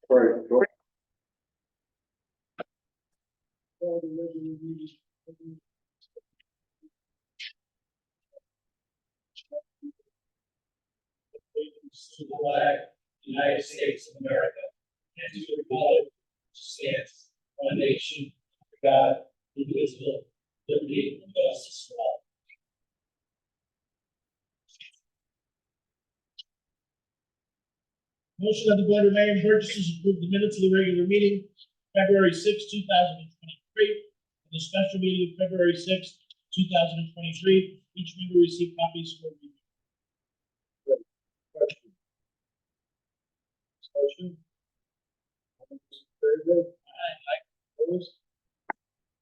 Right. To the flag of the United States of America, and to the republic which stands one nation, under God, indivisible, liberty and justice for all. Motion of the Board of Mayor and Burgess to approve the minutes of the regular meeting, February 6, 2023, and the special meeting of February 6, 2023. Each member received copies for review. Question. Discussion. All those in favor? Aye. Opposed?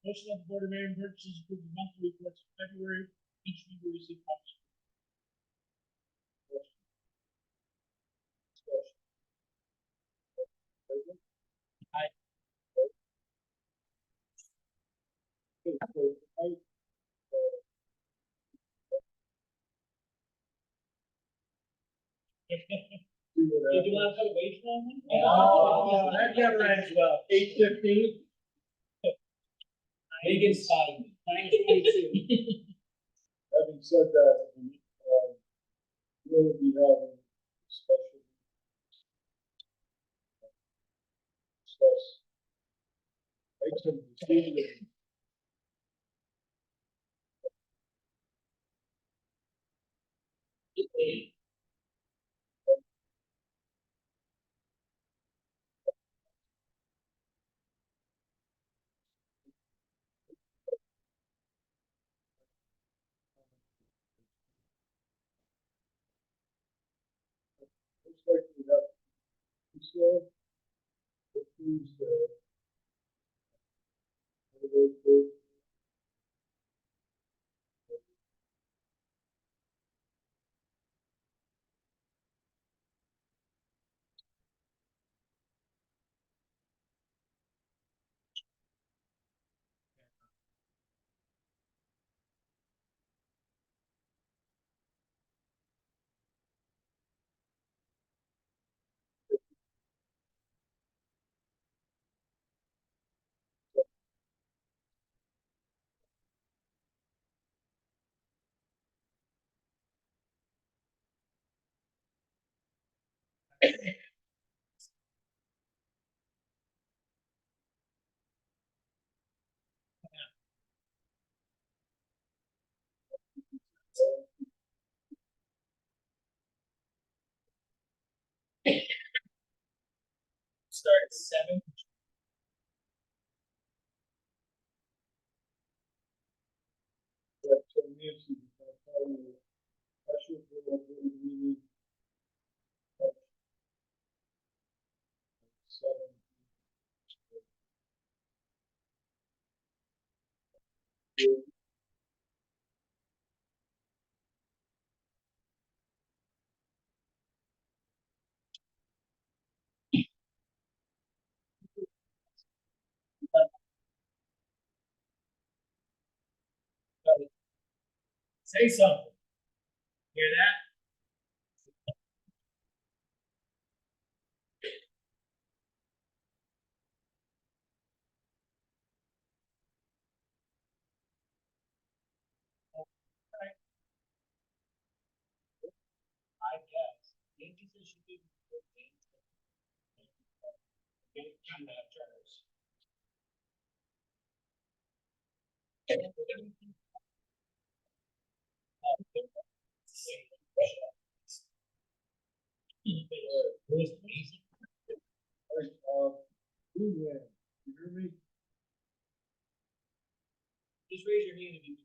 Motion of the Board of Mayor and Burgess to approve the monthly reports for February. Each member received copies. Question. Discussion. Favor? Aye. Okay, so tonight, we would Did you have want to put a wage on them? Oh, that never ends well. 8:15. Megan spotted me. 9:22. Having said that, we'll be having a special discuss, make some decisions. Looks like we have Tuesday, Start at 7. that Nancy, special board meeting. Seven. Say something. Hear that? I guess. Yankees should be good games. Turtles. Blue man, you hear me? Just raise your hand if you.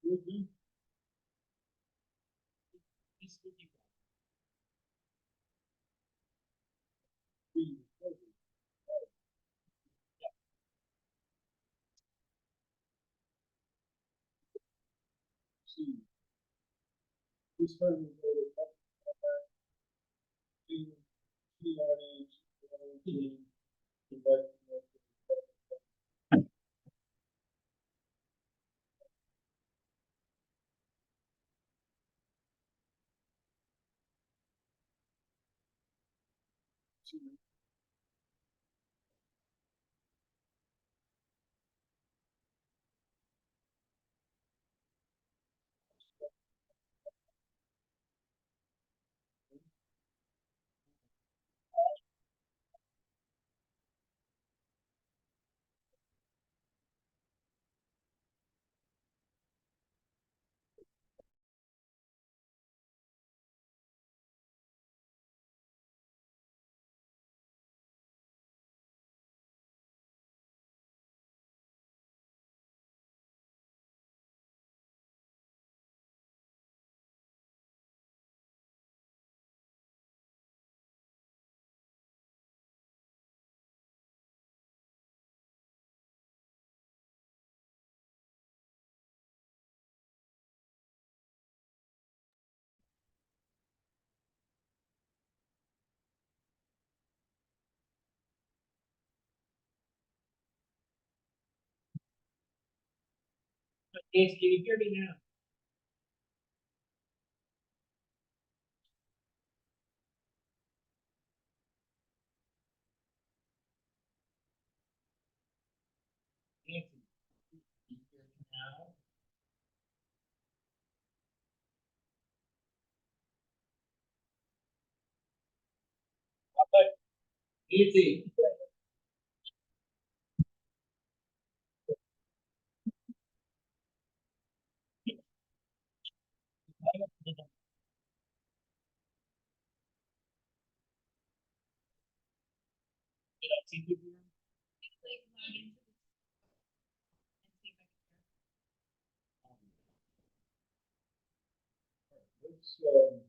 Good, good. See. This time we go to the audience, Nancy, can you hear me now? Nancy, can you hear me now? Nancy. Did I see you? Let's, We're still.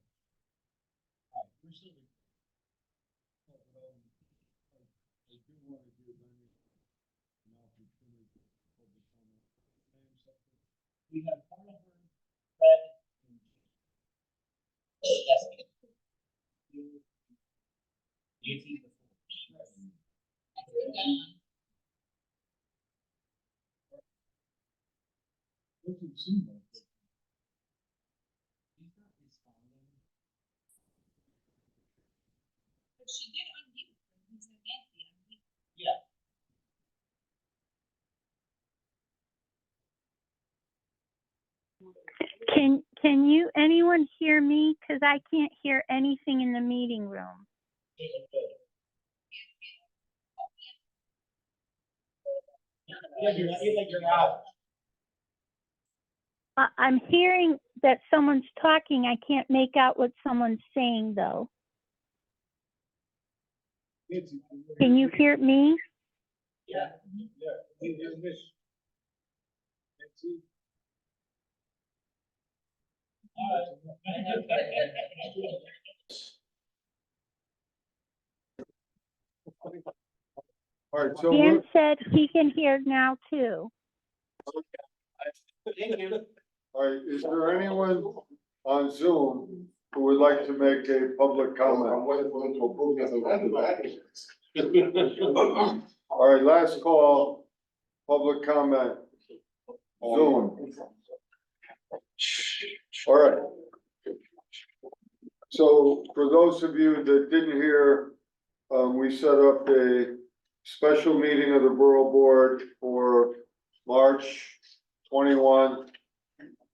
I do want to give an opportunity for public comment. Name something. We have Harlan, Fred, and Jessica. Nancy. Doesn't seem like it. He's not responding. But she did unmute when he said Nancy. Unmute. Yeah. Can you, anyone hear me? Because I can't hear anything in the meeting room. Yeah, you're out. I'm hearing that someone's talking. I can't make out what someone's saying, though. Nancy, Can you hear me? Yeah. Yeah, you hear this? Nancy? All right, so Dan said he can hear now, too. all right, is there anyone on Zoom who would like to make a public comment? All right, last call, public comment. Zoom. All right. So for those of you that didn't hear, we set up a special meeting of the Borough Board for March 21,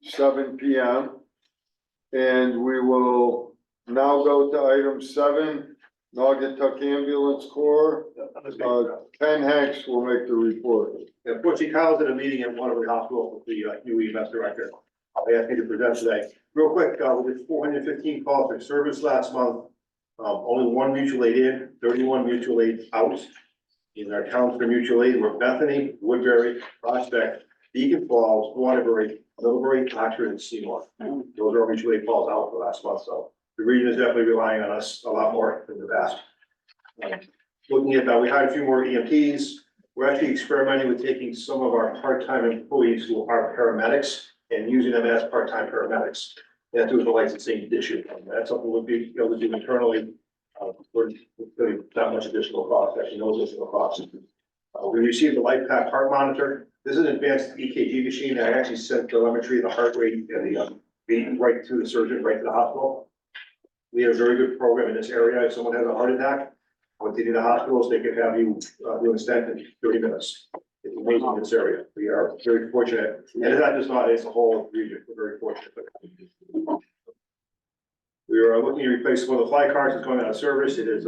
7 p.m. And we will now go to item 7, Naugatuck Ambulance Corps. Ken Hanks will make the report. Unfortunately, Kyle's in a meeting at one of the hospitals with the new EMS director. They asked me to present today. Real quick, we did 415 calls for service last month. Only one mutual aid in, 31 mutual aid out. In our towns for mutual aid were Bethany, Woodbury, Prospect, Beacon Falls, Waterbury, Middlebury, Oxford, and Seymour. Those are our mutual aid calls out for last month, so the region is definitely relying on us a lot more than the past. Looking at that, we hired a few more EMTs. We're actually experimenting with taking some of our part-time employees who are paramedics and using them as part-time paramedics. That's with the licensing issue. That's something we'll be able to do internally. For not much additional cost, actually no additional cost. We received a LifePak heart monitor. This is an advanced EKG machine that actually sent telemetry, the heart rate, and the beat right to the surgeon, right to the hospital. We have a very good program in this area. If someone has a heart attack, When they do the hospitals, they can have you, do an stent in 30 minutes. It's amazing in this area. We are very fortunate, and it's not just not, it's a whole region. We're very fortunate. We are looking to replace one of the fly cars that's going out of service. It is,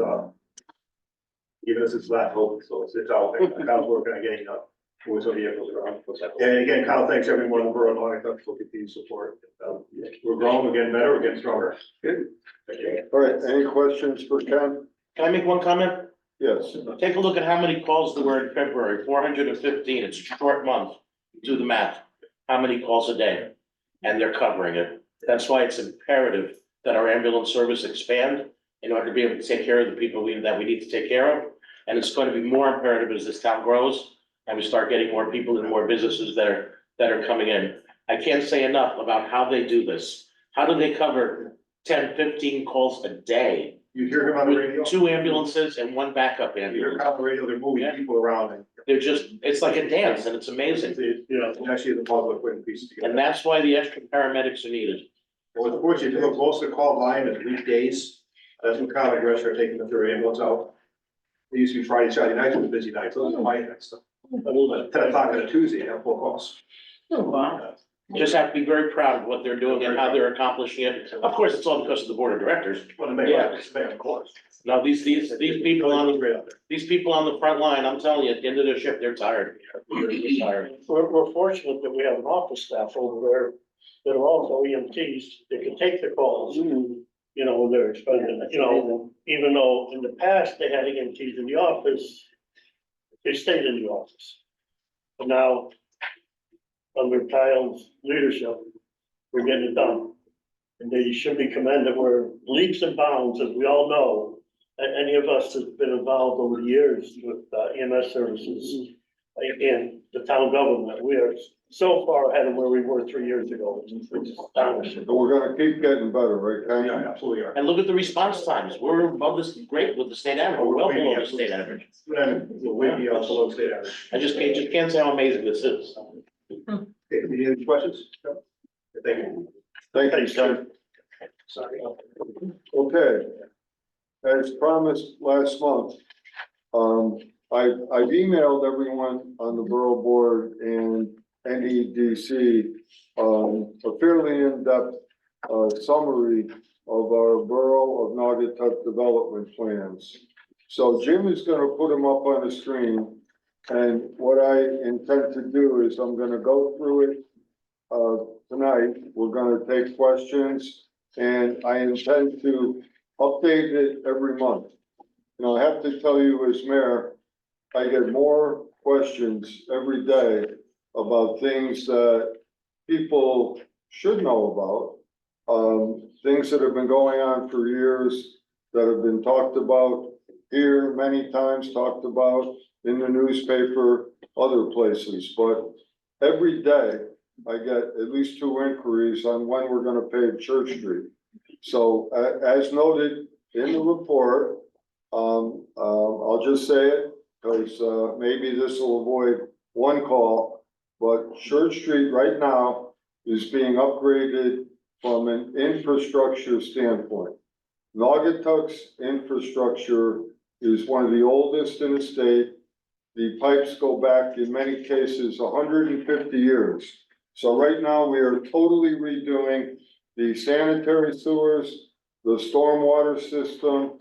even as it's last hope, so it's out there. Kyle's working on getting up. With some vehicles around. And again, Kyle, thanks everyone in the borough, and all for continued support. We're growing, we're getting better, we're getting stronger. Good. Thank you. All right, any questions for Ken? Can I make one comment? Yes. Take a look at how many calls there were in February, 415, it's a short month, do the math. How many calls a day? And they're covering it. That's why it's imperative that our ambulance service expand in order to be able to take care of the people that we need to take care of. And it's going to be more imperative as this town grows and we start getting more people and more businesses that are coming in. I can't say enough about how they do this. How do they cover 10, 15 calls a day? You hear him on the radio? With 2 ambulances and 1 backup You hear ambulance. him on the radio, they're moving people around. And They're just, it's like a dance and it's amazing. and actually the public putting pieces together. And that's why the extra paramedics are needed. Well, unfortunately, if you look, most of the call volume is weekdays. That's when county restaurants are taking the 3 ambulance out. It used to be Friday, Saturday nights were the busy nights, those are my nights. 10 o'clock on a Tuesday, I have 4 calls. Just have to be very proud of what they're doing and how they're accomplishing it. Of course, it's all because of the board of directors. Well, the mayor, of course. Now, these people on the front line, I'm telling you, at the end of their shift, they're tired. They're tired. We're fortunate that we have an office staff over there that are also EMTs that can take the calls, you know, when they're expending, you know, even though in the past they had EMTs in the office, they stayed in the office. But now, under Kyle's leadership, we're getting it done. And they should be commended. We're leaps and bounds, as we all know, and any of us that's been involved over the years with EMS services and the town government, we are so far ahead of where we were 3 years ago. It's astonishing. But we're gonna keep getting better, right, Ken? Yeah, absolutely are. And look at the response times. We're above this, great with the state average. We're well below the state average. We're way beyond the low state average. I just can't say how amazing this is. Okay, any other questions? Thank you. Thank you, Thanks, Ken. Sorry. Okay. As promised last month, I've emailed everyone on the borough board and NEDC, a fairly in-depth, summary of our borough of Naugatuck development plans. So Jim is gonna put them up on the screen. And what I intend to do is I'm gonna go through it, tonight. We're gonna take questions and I intend to update it every month. Now, I have to tell you as mayor, I get more questions every day about things that people should know about. Things that have been going on for years, that have been talked about here many times, talked about in the newspaper, other places, but every day I get at least 2 inquiries on when we're gonna pave Church Street. So as noted in the report, I'll just say it, because maybe this will avoid 1 call, but Church Street right now is being upgraded from an infrastructure standpoint. Naugatuck's infrastructure is one of the oldest in the state. The pipes go back in many cases 150 years. So right now we are totally redoing the sanitary sewers, the stormwater system,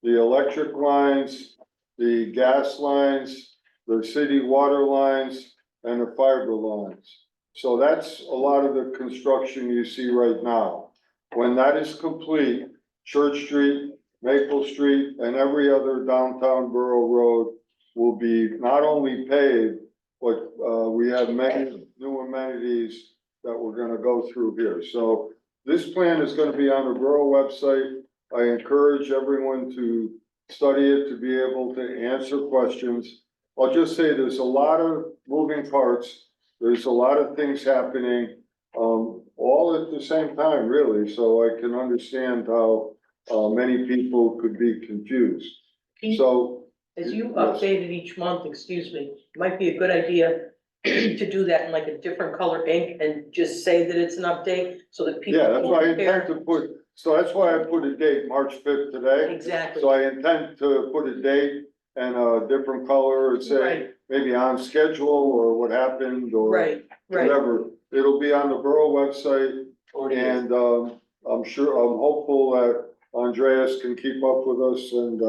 the electric lines, the gas lines, the city water lines, and the fiber lines. So that's a lot of the construction you see right now. When that is complete, Church Street, Maple Street, and every other downtown borough road will be not only paved, but we have many new amenities that we're gonna go through here. So this plan is gonna be on the borough website. I encourage everyone to study it, to be able to answer questions. I'll just say there's a lot of moving parts. There's a lot of things happening, all at the same time, really, so I can understand how many people could be confused. So, As you Yes. update it each month, excuse me, it might be a good idea to do that in like a different color ink and just say that it's an update so that people. yeah, that's can why I compare. intend to put so that's why I put a date, March 5th today. Exactly. So I intend to put a date and a different color and say, Right, maybe on schedule or what happened or right, right. whatever. It'll be on the borough website and, I'm hopeful that Andreas can keep up with us and,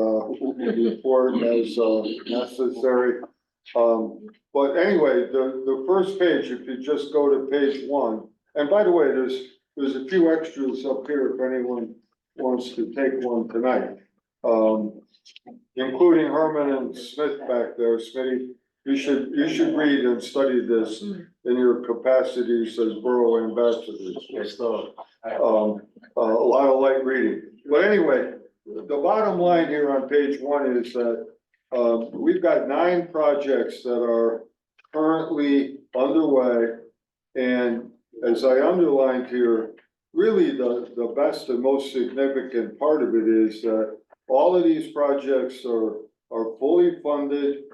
report as, necessary. But anyway, the first page, if you just go to page 1, and by the way, there's a few extras up here if anyone wants to take one tonight. Including Herman and Smith back there. Smitty, you should read and study this in your capacities as borough ambassadors. Yes, though. A lot of light reading. But anyway, the bottom line here on page 1 is that, we've got 9 projects that are currently underway. And as I underlined here, really the best and most significant part of it is that all of these projects are fully funded,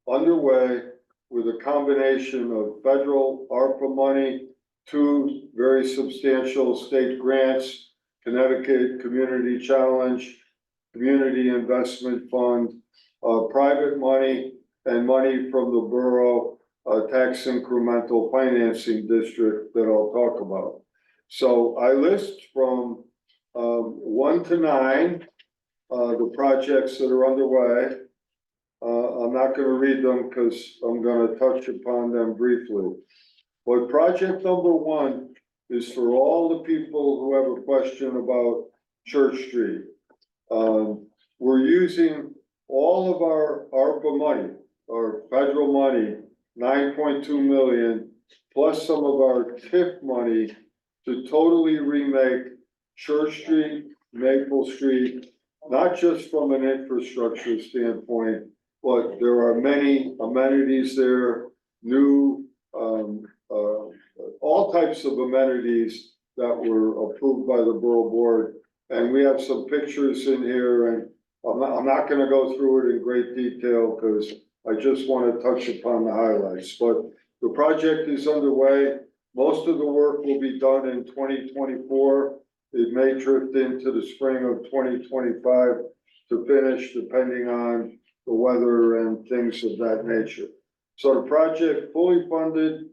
underway, with a combination of federal ARPA money, 2 very substantial state grants, Connecticut Community Challenge, Community Investment Fund, private money, and money from the borough tax incremental financing district that I'll talk about. So I list from 1 to 9 the projects that are underway. I'm not gonna read them because I'm gonna touch upon them briefly. But project number 1 is for all the people who have a question about Church Street. We're using all of our ARPA money, our federal money, 9.2 million, plus some of our TIF money to totally remake Church Street, Maple Street, not just from an infrastructure standpoint, but there are many amenities there, new, all types of amenities that were approved by the borough board. And we have some pictures in here, and I'm not gonna go through it in great detail because I just want to touch upon the highlights. But the project is underway. Most of the work will be done in 2024. It may drift into the spring of 2025 to finish, depending on the weather and things of that nature. So the project fully funded,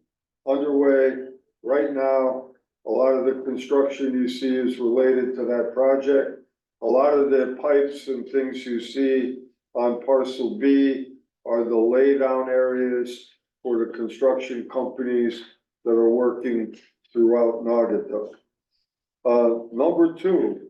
underway right now. A lot of the construction you see is related to that project. A lot of the pipes and things you see on parcel B are the laydown areas for the construction companies that are working throughout Naugatuck. Number 2,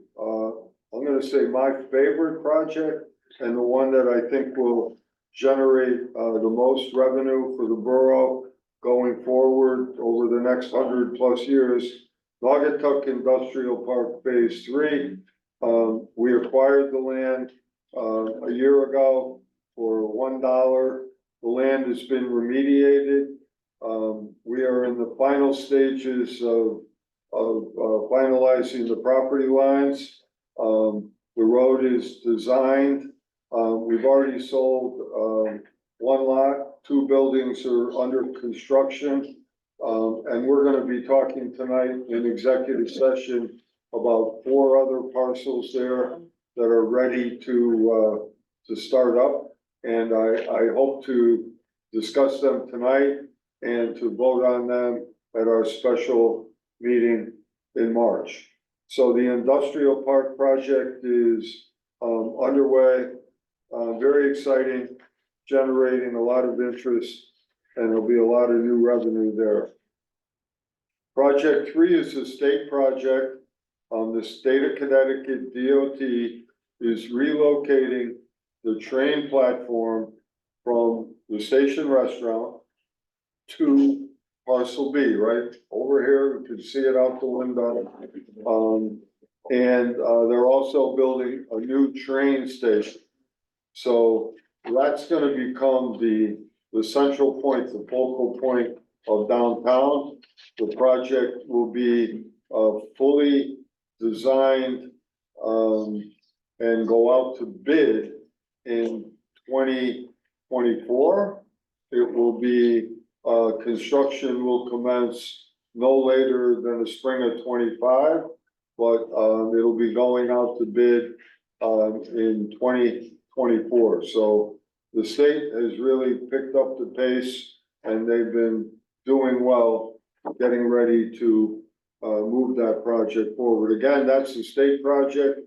I'm gonna say my favorite project and the one that I think will generate the most revenue for the borough going forward over the next 100+ years, Naugatuck Industrial Park Phase 3. We acquired the land a year ago for $1. The land has been remediated. We are in the final stages of finalizing the property lines. The road is designed. We've already sold 1 lot, 2 buildings are under construction. And we're gonna be talking tonight in executive session about 4 other parcels there that are ready to start up. And I hope to discuss them tonight and to vote on them at our special meeting in March. So the industrial park project is underway, very exciting, generating a lot of interest, and there'll be a lot of new revenue there. Project 3 is a state project. The state of Connecticut DOT is relocating the train platform from the station restaurant to parcel B, right over here. You can see it out the window. And they're also building a new train station. So that's gonna become the central point, the focal point of downtown. The project will be fully designed and go out to bid in 2024. It will be, construction will commence no later than the spring of 25. but, it'll be going out to bid, in 2024. So the state has really picked up the pace and they've been doing well, getting ready to, move that project forward. Again, that's a state project.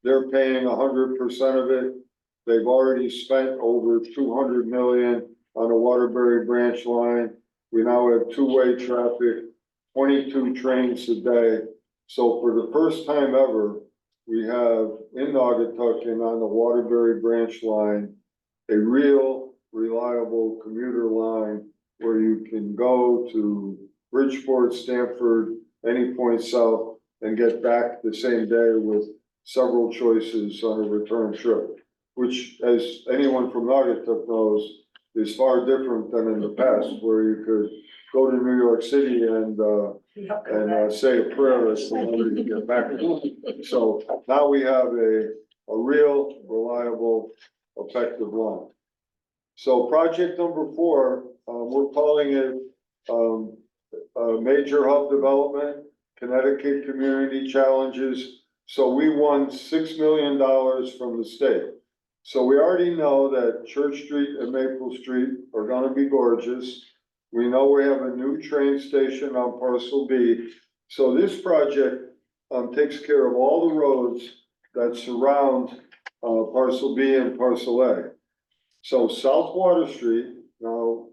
They're paying 100% of it. They've already spent over 200 million on the Waterbury branch line. We now have two-way traffic, 22 trains a day. So for the first time ever, we have in Naugatuck and on the Waterbury branch line, a real reliable commuter line where you can go to Bridgeport, Stamford, any point south and get back the same day with several choices on a return trip, which, as anyone from Naugatuck knows, is far different than in the past where you could go to New York City and say a prayer as to whether you get back. So now we have a real reliable, effective line. So project number 4, we're calling it, a major hub development, Connecticut Community Challenges. So we won $6 million from the state. So we already know that Church Street and Maple Street are gonna be gorgeous. We know we have a new train station on parcel B. So this project, takes care of all the roads that surround, parcel B and parcel A. So South Water Street, now,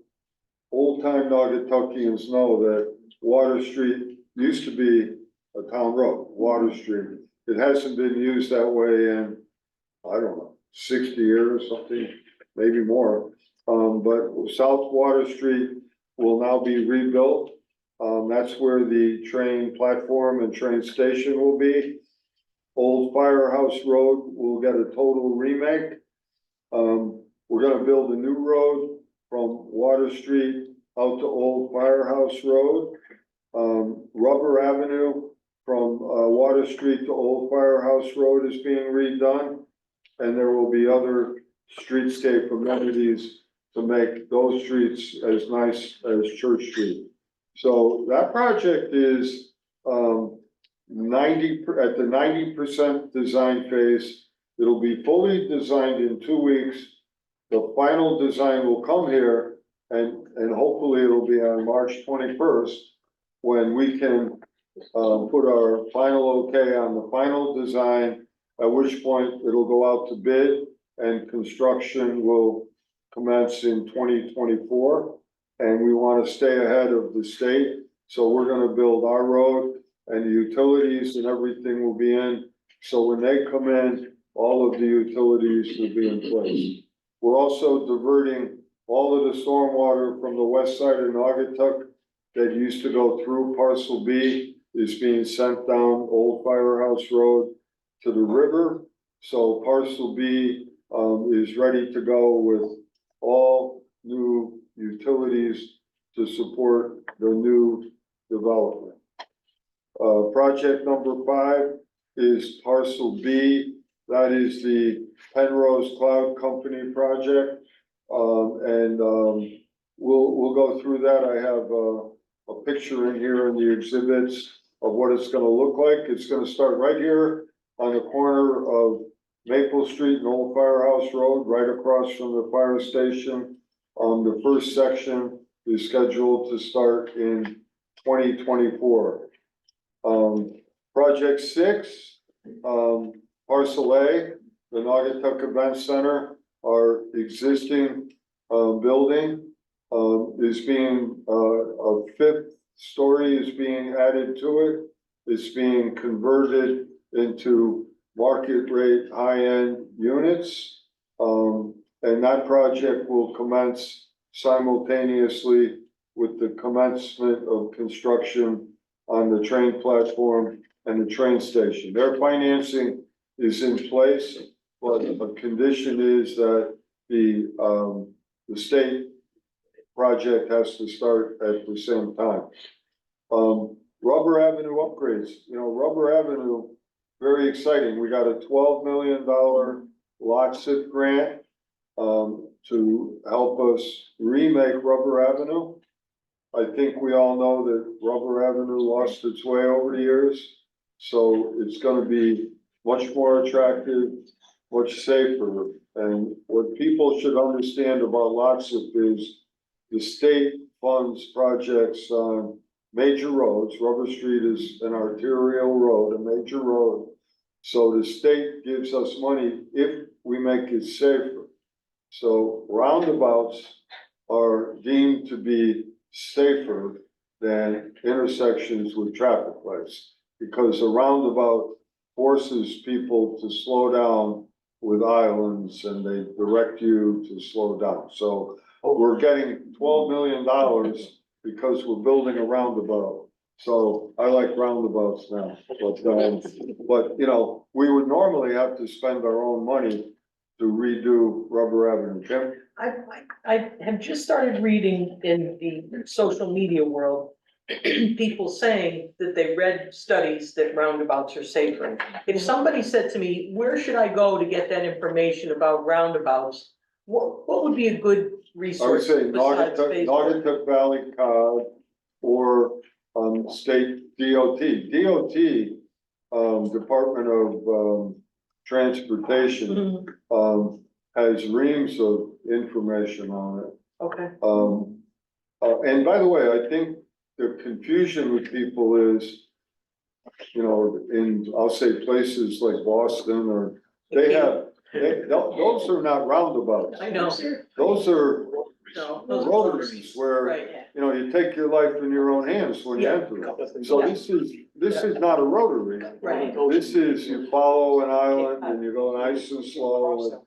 old-time Naugatuckians know that Water Street used to be a town road, Water Street. It hasn't been used that way in, I don't know, 60 years, something, maybe more. But South Water Street will now be rebuilt. That's where the train platform and train station will be. Old Firehouse Road will get a total remake. We're gonna build a new road from Water Street out to Old Firehouse Road. Rubber Avenue from Water Street to Old Firehouse Road is being redone. And there will be other streetscape amenities to make those streets as nice as Church Street. So that project is 90% design phase. It'll be fully designed in 2 weeks. The final design will come here and hopefully it'll be on March 21st when we can put our final okay on the final design, at which point it'll go out to bid and construction will commence in 2024. And we want to stay ahead of the state. So we're going to build our road and the utilities and everything will be in. So when they come in, all of the utilities will be in place. We're also diverting all of the stormwater from the west side of Naugatuck that used to go through parcel B is being sent down Old Firehouse Road to the river. So parcel B is ready to go with all new utilities to support the new development. Project number 5 is parcel B. That is the Penrose Cloud Company project. We'll go through that. I have a picture in here in the exhibits of what it's gonna look like. It's gonna start right here on the corner of Maple Street and Old Firehouse Road, right across from the fire station. The first section is scheduled to start in 2024. Project 6, parcel A, the Naugatuck Event Center, our existing building is being, a 5th story is being added to it. It's being converted into market rate high-end units. And that project will commence simultaneously with the commencement of construction on the train platform and the train station. Their financing is in place, but a condition is that the state project has to start at the same time. Rubber Avenue upgrades, Rubber Avenue, very exciting. We got a $12 million lot SIP grant to help us remake Rubber Avenue. I think we all know that Rubber Avenue lost its way over the years. So it's gonna be much more attractive, much safer. And what people should understand about LOTSIP is the state funds projects on major roads. Rubber Street is an arterial road, a major road. So the state gives us money if we make it safer. So roundabouts are deemed to be safer than intersections with traffic lights. Because a roundabout forces people to slow down with islands and they direct you to slow down. So we're getting $12 million because we're building a roundabout. So I like roundabouts now, but you know, we would normally have to spend our own money to redo Rubber Avenue. Kim? I have just started reading in the social media world, people saying that they read studies that roundabouts are safer. If somebody said to me, where should I go to get that information about roundabouts? What would be a good I would resource say besides Facebook? Naugatuck Valley Cod or state DOT. DOT, Department of Transportation, Mhm, has reams of information on it. okay, And by the way, I think the confusion with people is, you know, in, I'll say places like Boston or, those are not roundabouts. I know, Those are no, those are rotaries where, right, you know, you take your life in your own hands when you enter it. So this is not a rotary. right. This is, you follow an island and you go nice and slow.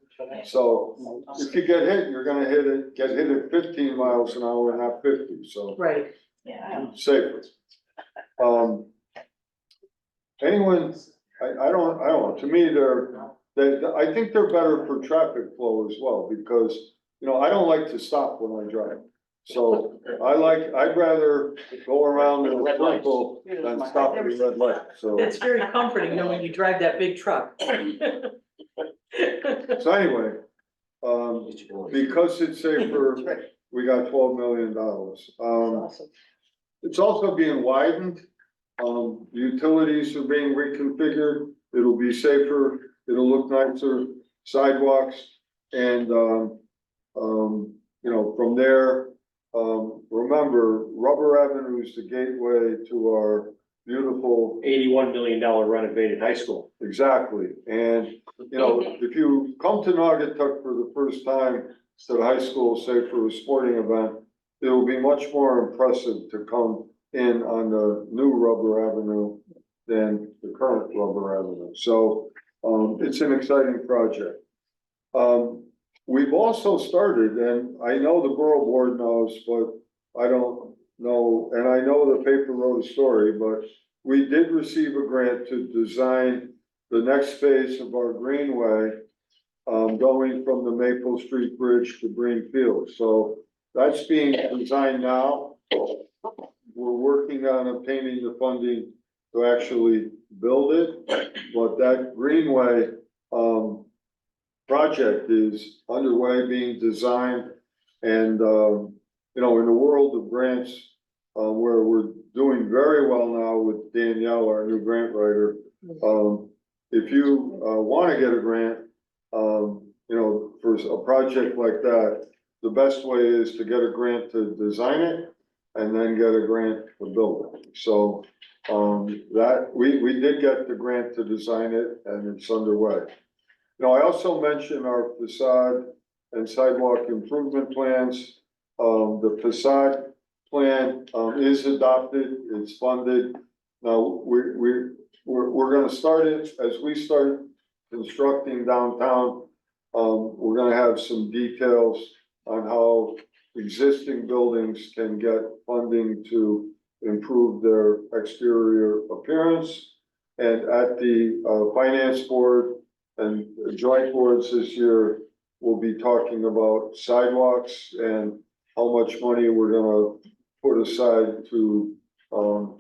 So if you get hit, you're gonna get hit at 15 miles an hour, not 50, so Right, safer. Anyone, I don't know, to me, I think they're better for traffic flow as well, because, you know, I don't like to stop when I drive. So I'd rather go around in a circle than stop at a red light, so. it's very comforting knowing you drive that big truck. So anyway, because it's safer, we got $12 million. Awesome. It's also being widened. Utilities are being reconfigured. It'll be safer. It'll look nicer, sidewalks. And, you know, from there, remember, Rubber Avenue is the gateway to our beautiful. $81 million renovated high school. Exactly. And, you know, if you come to Naugatuck for the first time to the high school, say for a sporting event, it will be much more impressive to come in on the new Rubber Avenue than the current Rubber Avenue. So, it's an exciting project. We've also started, and I know the borough board knows, but I don't know, and I know the paper wrote a story, but we did receive a grant to design the next phase of our greenway, going from the Maple Street Bridge to Greenfield. So that's being designed now. We're working on obtaining the funding to actually build it, but that greenway, project is underway, being designed. And, you know, in the world of grants, where we're doing very well now with Danielle, our new grant writer, if you, want to get a grant, you know, for a project like that, the best way is to get a grant to design it and then get a grant to build it. So, that, we did get the grant to design it and it's underway. Now, I also mentioned our facade and sidewalk improvement plans. The facade plan, is adopted, it's funded. Now, we're gonna start it, as we start constructing downtown, we're gonna have some details on how existing buildings can get funding to improve their exterior appearance. And at the, finance board and joint boards this year, we'll be talking about sidewalks and how much money we're gonna put aside to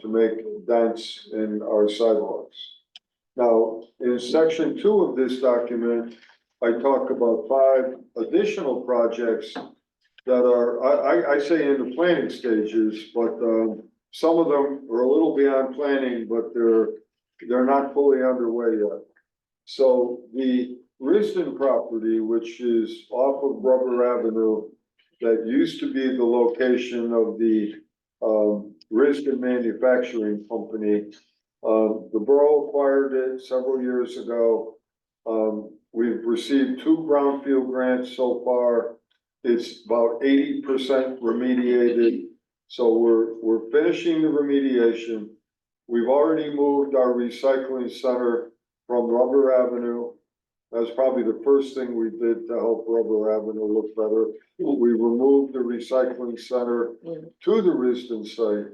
make dents in our sidewalks. Now, in section 2 of this document, I talk about 5 additional projects that are, I say in the planning stages, but some of them are a little beyond planning, but they're they're not fully underway yet. So the Riston property, which is off of Rubber Avenue, that used to be the location of the Riston Manufacturing Company. The borough acquired it several years ago. We've received 2 brownfield grants so far. It's about 80% remediated. So we're finishing the remediation. We've already moved our recycling center from Rubber Avenue. That's probably the first thing we did to help Rubber Avenue look better. We removed the recycling center to the Riston site.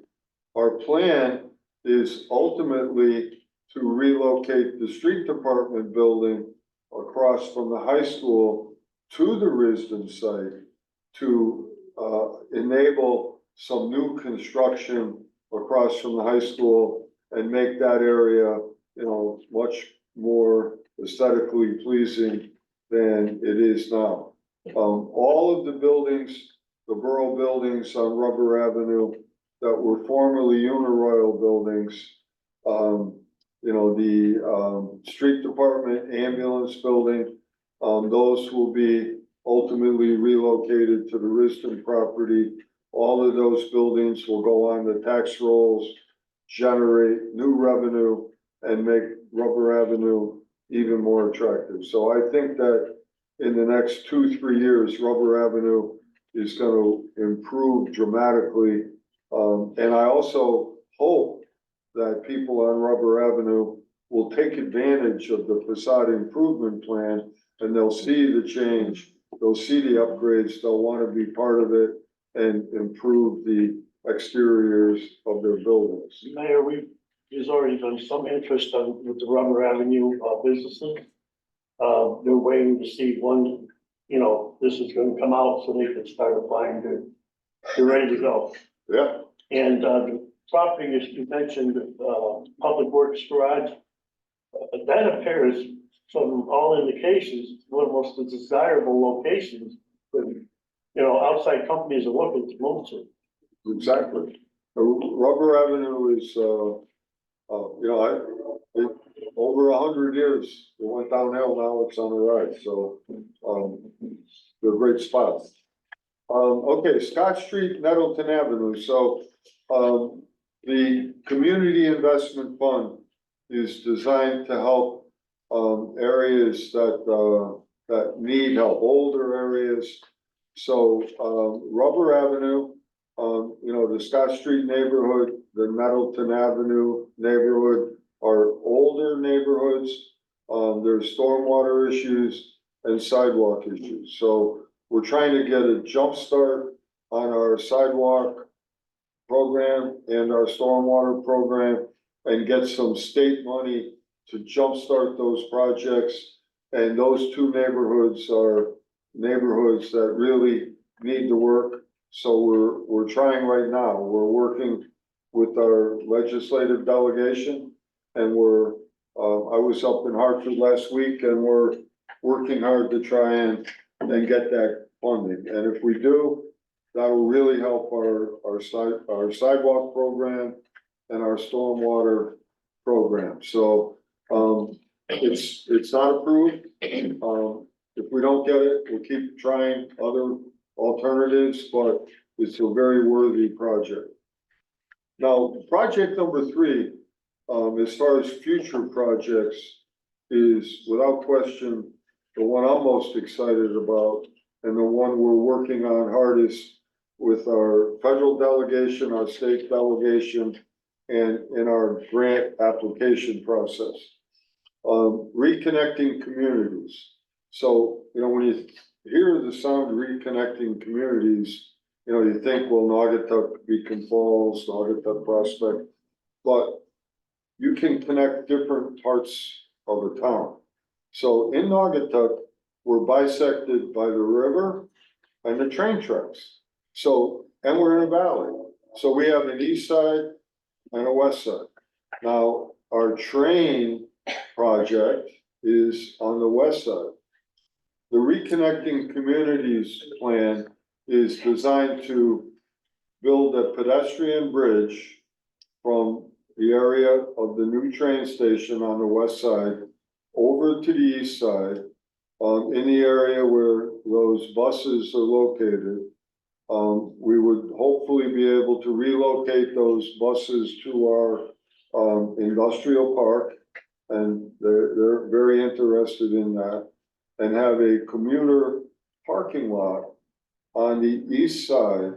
Our plan is ultimately to relocate the street department building across from the high school to the Riston site to enable some new construction across from the high school and make that area, much more aesthetically pleasing than it is now. All of the buildings, the borough buildings on Rubber Avenue that were formerly Uniroyal buildings, the street department ambulance building, those will be ultimately relocated to the Riston property. All of those buildings will go on the tax rolls, generate new revenue, and make Rubber Avenue even more attractive. So I think that in the next 2-3 years, Rubber Avenue is going to improve dramatically. And I also hope that people on Rubber Avenue will take advantage of the facade improvement plan, and they'll see the change, they'll see the upgrades, they'll want to be part of it and improve the exteriors of their buildings. Mayor, there's already been some interest with the Rubber Avenue businesses. They're waiting to see when, this is gonna come out so they can start applying they're ready to go. Yeah. And the property, as you mentioned, Public Works Garage, that appears from all indications, one of the most desirable locations that, outside companies are looking to move to. Exactly. Rubber Avenue is, over 100 years, it went downhill, now it's on the rise, so, they're great spots. Okay, Scott Street, Nettleton Avenue, so, the Community Investment Fund is designed to help, areas that need help, older areas. So, Rubber Avenue, the Scott Street neighborhood, the Nettleton Avenue neighborhood are older neighborhoods. There's stormwater issues and sidewalk issues. So we're trying to get a jump start on our sidewalk program and our stormwater program and get some state money to jumpstart those projects. And those 2 neighborhoods are neighborhoods that really need to work. So we're trying right now. We're working with our legislative delegation, and I was up in Hartford last week, and we're working hard to try and get that funding. And if we do, that will really help our sidewalk program and our stormwater program. So it's not approved. If we don't get it, we'll keep trying other alternatives, but it's a very worthy project. Now, project number 3, as far as future projects, is without question the one I'm most excited about, and the one we're working on hardest with our federal delegation, our state delegation, and in our grant application process. Reconnecting communities. So, when you hear the sound reconnecting communities, you think, well, Naugatuck, Beacon Falls, Naugatuck Prospect, but you can connect different parts of the town. So in Naugatuck, we're bisected by the river and the train tracks. So, and we're in a valley. So we have an east side and a west side. Now, our train project is on the west side. The Reconnecting Communities plan is designed to build a pedestrian bridge from the area of the new train station on the west side over to the east side, in the area where those buses are located. We would hopefully be able to relocate those buses to our, industrial park. And they're very interested in that, and have a commuter parking lot on the east side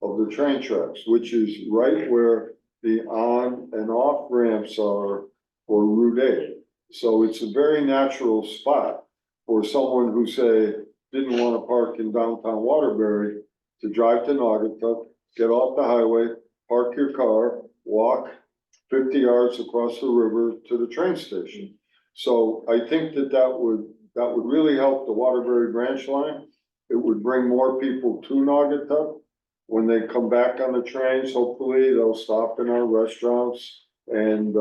of the train tracks, which is right where the on and off ramps are for Route 8. So it's a very natural spot for someone who, say, didn't want to park in downtown Waterbury to drive to Naugatuck, get off the highway, park your car, walk 50 yards across the river to the train station. So I think that would really help the Waterbury branch line. It would bring more people to Naugatuck. When they come back on the trains, hopefully they'll stop in our restaurants and,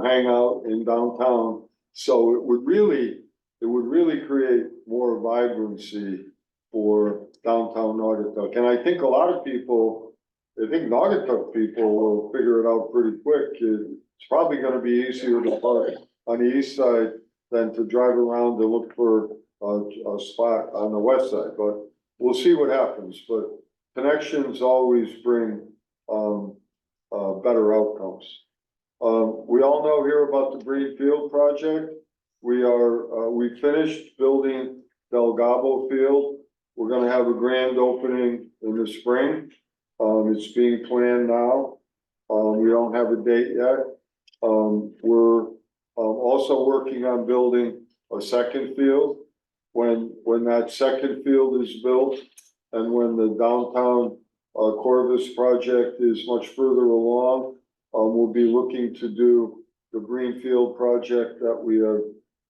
hang out in downtown. So it would really create more vibrancy for downtown Naugatuck. And I think a lot of people, I think Naugatuck people will figure it out pretty quick. It's probably gonna be easier to park on the east side than to drive around to look for a spot on the west side, but we'll see what happens. But connections always bring better outcomes. We all know here about the Greenfield project. We finished building Del Gabo Field. We're gonna have a grand opening in the spring. It's being planned now. We don't have a date yet. We're also working on building a second field. When that second field is built, and when the downtown Corvus project is much further along, we'll be looking to do the Greenfield project that we have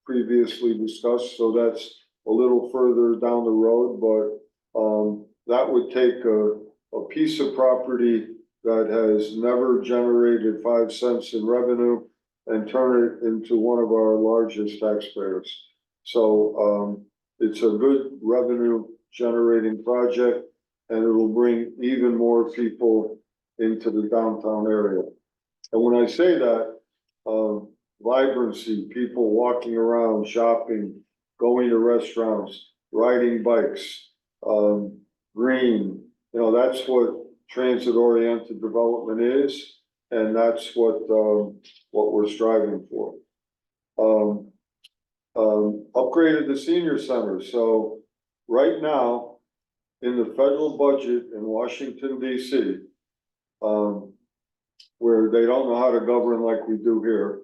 previously discussed. So that's a little further down the road, but that would take a piece of property that has never generated 5 cents in revenue and turn it into one of our largest taxpayers. So it's a good revenue generating project, and it will bring even more people into the downtown area. And when I say that, vibrancy, people walking around, shopping, going to restaurants, riding bikes, green, that's what transit-oriented development is, and that's what we're striving for. Upgraded the senior center. So right now, in the federal budget in Washington, DC, where they don't know how to govern like we do here,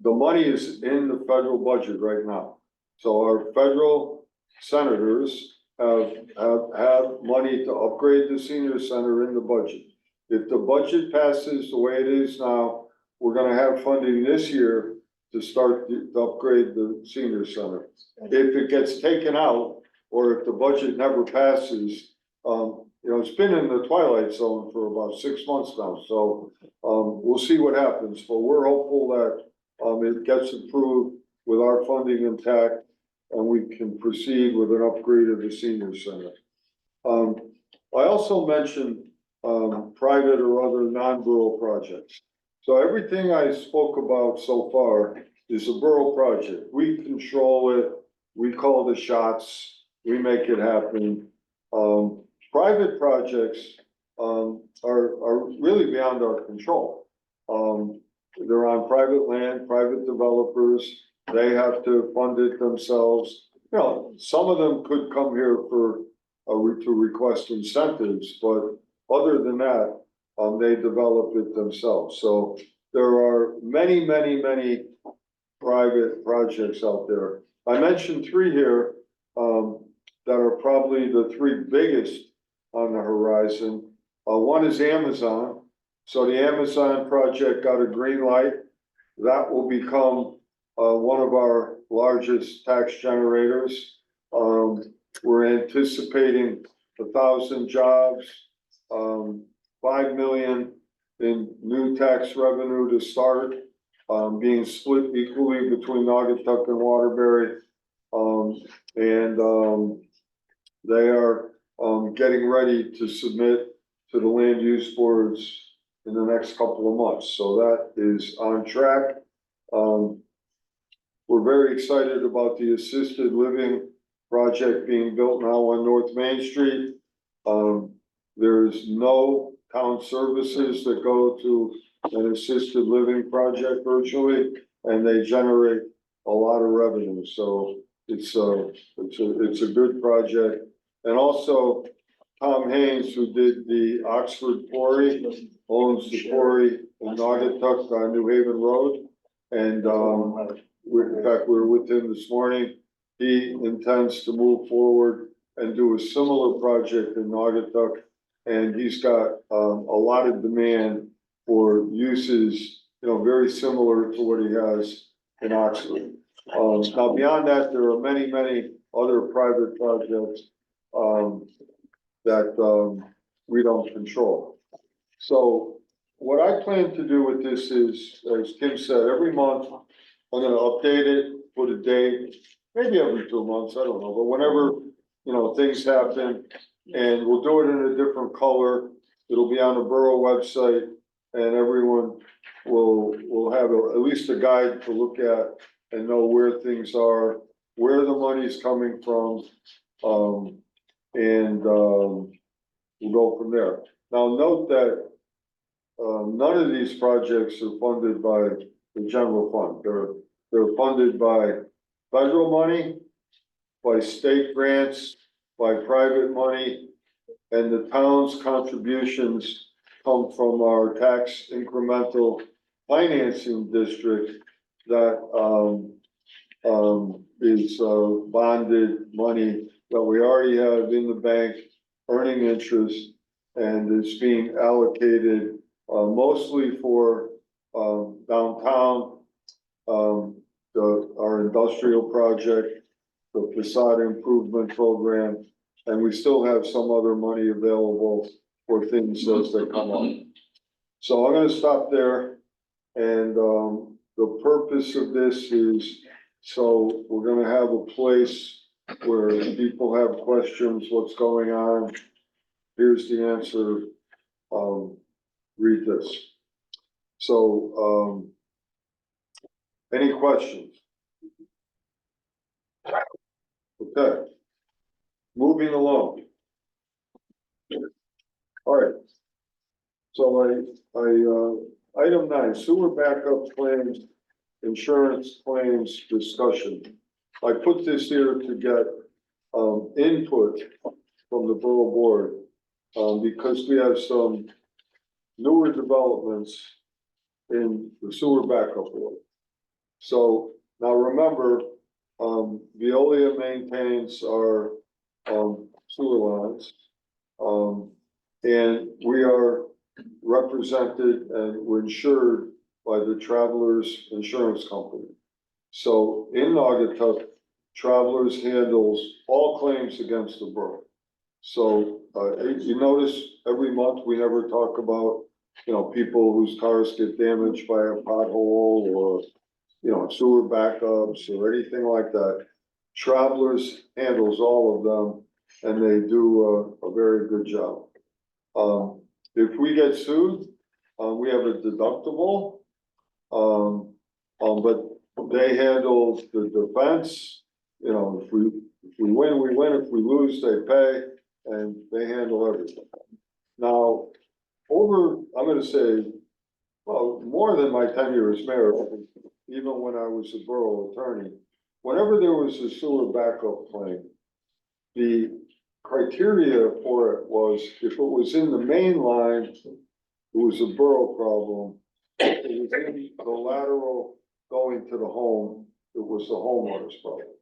the money is in the federal budget right now. So our federal senators have money to upgrade the senior center in the budget. If the budget passes the way it is now, we're gonna have funding this year to start to upgrade the senior center. If it gets taken out, or if the budget never passes, it's been in the twilight zone for about 6 months now, so we'll see what happens. But we're hopeful that it gets approved with our funding intact, and we can proceed with an upgrade of the senior center. I also mentioned private or other non-borough projects. So everything I spoke about so far is a borough project. We control it, we call the shots, we make it happen. Private projects are really beyond our control. They're on private land, private developers, they have to fund it themselves. Some of them could come here to request incentives, but other than that, they develop it themselves. So there are many, many, many private projects out there. I mentioned 3 here that are probably the 3 biggest on the horizon. One is Amazon. So the Amazon project got a green light. That will become one of our largest tax generators. We're anticipating 1,000 jobs, 5 million in new tax revenue to start, being split equally between Naugatuck and Waterbury. They are getting ready to submit to the land use boards in the next couple of months, so that is on track. We're very excited about the assisted living project being built now on North Main Street. There's no town services that go to an assisted living project virtually, and they generate a lot of revenue, so it's a good project. And also, Tom Haynes, who did the Oxford Quarry, owns the quarry in Naugatuck on New Haven Road. And, in fact, we were with him this morning. He intends to move forward and do a similar project in Naugatuck. And he's got, a lot of demand for uses, very similar to what he has in Oxford. Now beyond that, there are many, many other private projects, that we don't control. So what I plan to do with this is, as Kim said, every month, I'm gonna update it, put a date, maybe every 2 months, I don't know, but whenever, things happen, and we'll do it in a different color. It'll be on the borough website, and everyone will have at least a guide to look at and know where things are, where the money's coming from, and we'll go from there. Now, note that none of these projects are funded by the general fund. They're funded by federal money, by state grants, by private money, and the town's contributions come from our tax incremental financing district that is bonded money that we already have in the bank earning interest, and is being allocated mostly for downtown, our industrial project, the facade improvement program, and we still have some other money available for things as they come up. So I'm gonna stop there, and the purpose of this is, so we're gonna have a place where people have questions, what's going on, here's the answer, read this. So, any questions? Okay, moving along. All right. So item 9, sewer backup claims, insurance claims discussion. I put this here to get input from the borough board, because we have some newer developments in the sewer backup world. So now remember, Veolia maintains our sewer lines, and we are represented and we're insured by the Travelers Insurance Company. So in Naugatuck, Travelers handles all claims against the borough. So you notice every month we never talk about, people whose cars get damaged by a pothole or, sewer backups or anything like that. Travelers handles all of them, and they do a very good job. If we get sued, we have a deductible, but they handle the defense. If we win, we win. If we lose, they pay, and they handle everything. Now, I'm gonna say, well, more than my tenure as mayor, even when I was a borough attorney, whenever there was a sewer backup claim, the criteria for it was, if it was in the main line, it was a borough problem. If it was in the lateral going to the home, it was the homeowner's problem.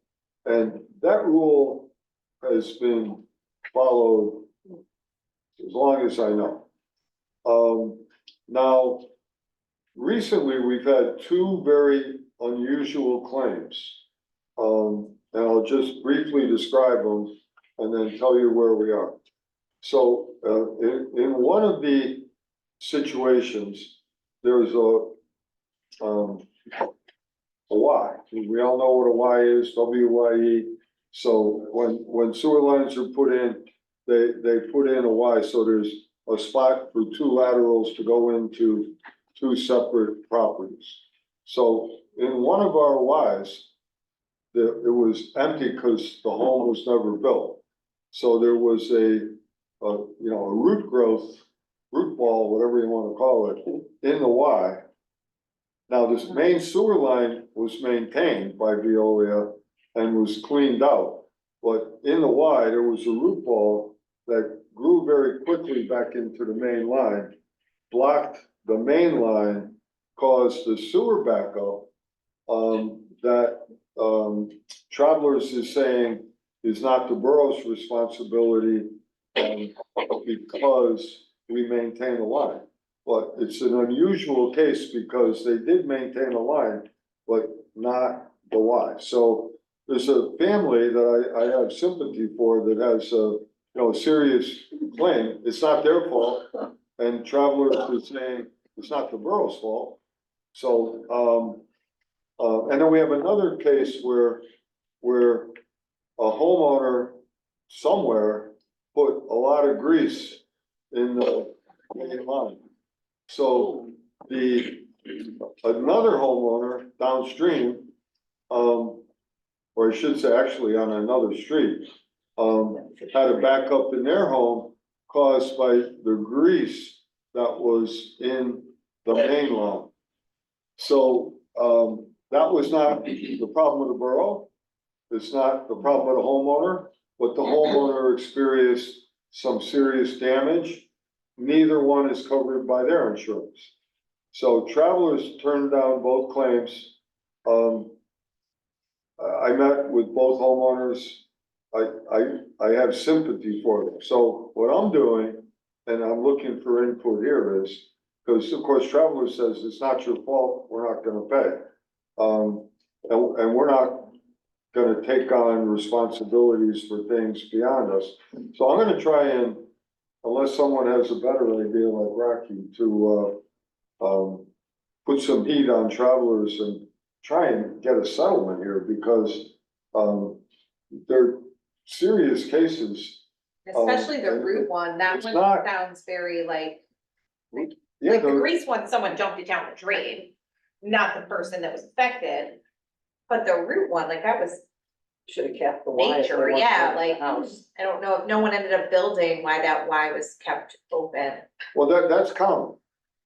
And that rule has been followed as long as I know. Now, recently, we've had 2 very unusual claims. And I'll just briefly describe them and then tell you where we are. So, in one of the situations, there's a Y. We all know what a Y is, WYE. So when sewer lines are put in, they put in a Y. So there's a spot for two laterals to go into two separate properties. So in one of our Ys, it was empty because the home was never built. So there was a root growth, root ball, whatever you want to call it, in the Y. Now, this main sewer line was maintained by Veolia and was cleaned out. But in the Y, there was a root ball that grew very quickly back into the main line, blocked the main line, caused the sewer backup, Travelers is saying is not the borough's responsibility, because we maintain the line. But it's an unusual case because they did maintain a line, but not the Y. So there's a family that I have sympathy for that has a serious claim. It's not their fault, and Travelers is saying it's not the borough's fault. So and then we have another case where a homeowner somewhere put a lot of grease in the main line. So another homeowner downstream, or I should say actually on another street, had a backup in their home caused by the grease that was in the main line. So that was not the problem of the borough. It's not the problem of the homeowner, but the homeowner experienced some serious damage. Neither one is covered by their insurance. So Travelers turned down both claims. I met with both homeowners. I have sympathy for them. So what I'm doing, and I'm looking for input here, is because of course Travelers says it's not your fault, we're not gonna pay. And we're not gonna take on responsibilities for things beyond us. So I'm gonna try and, unless someone has a better idea like Rocky, to put some heat on Travelers and try and get a settlement here, because they're serious cases. Especially the and root one, that it's one not- sounds very Yeah, like the grease one, someone dumped it down the drain, not the person that was affected. But the root one, like that was Should have kept the Y. if they nature, wanted yeah, the like, house. I don't know if no one ended up building why that Y was kept open. well, that's common.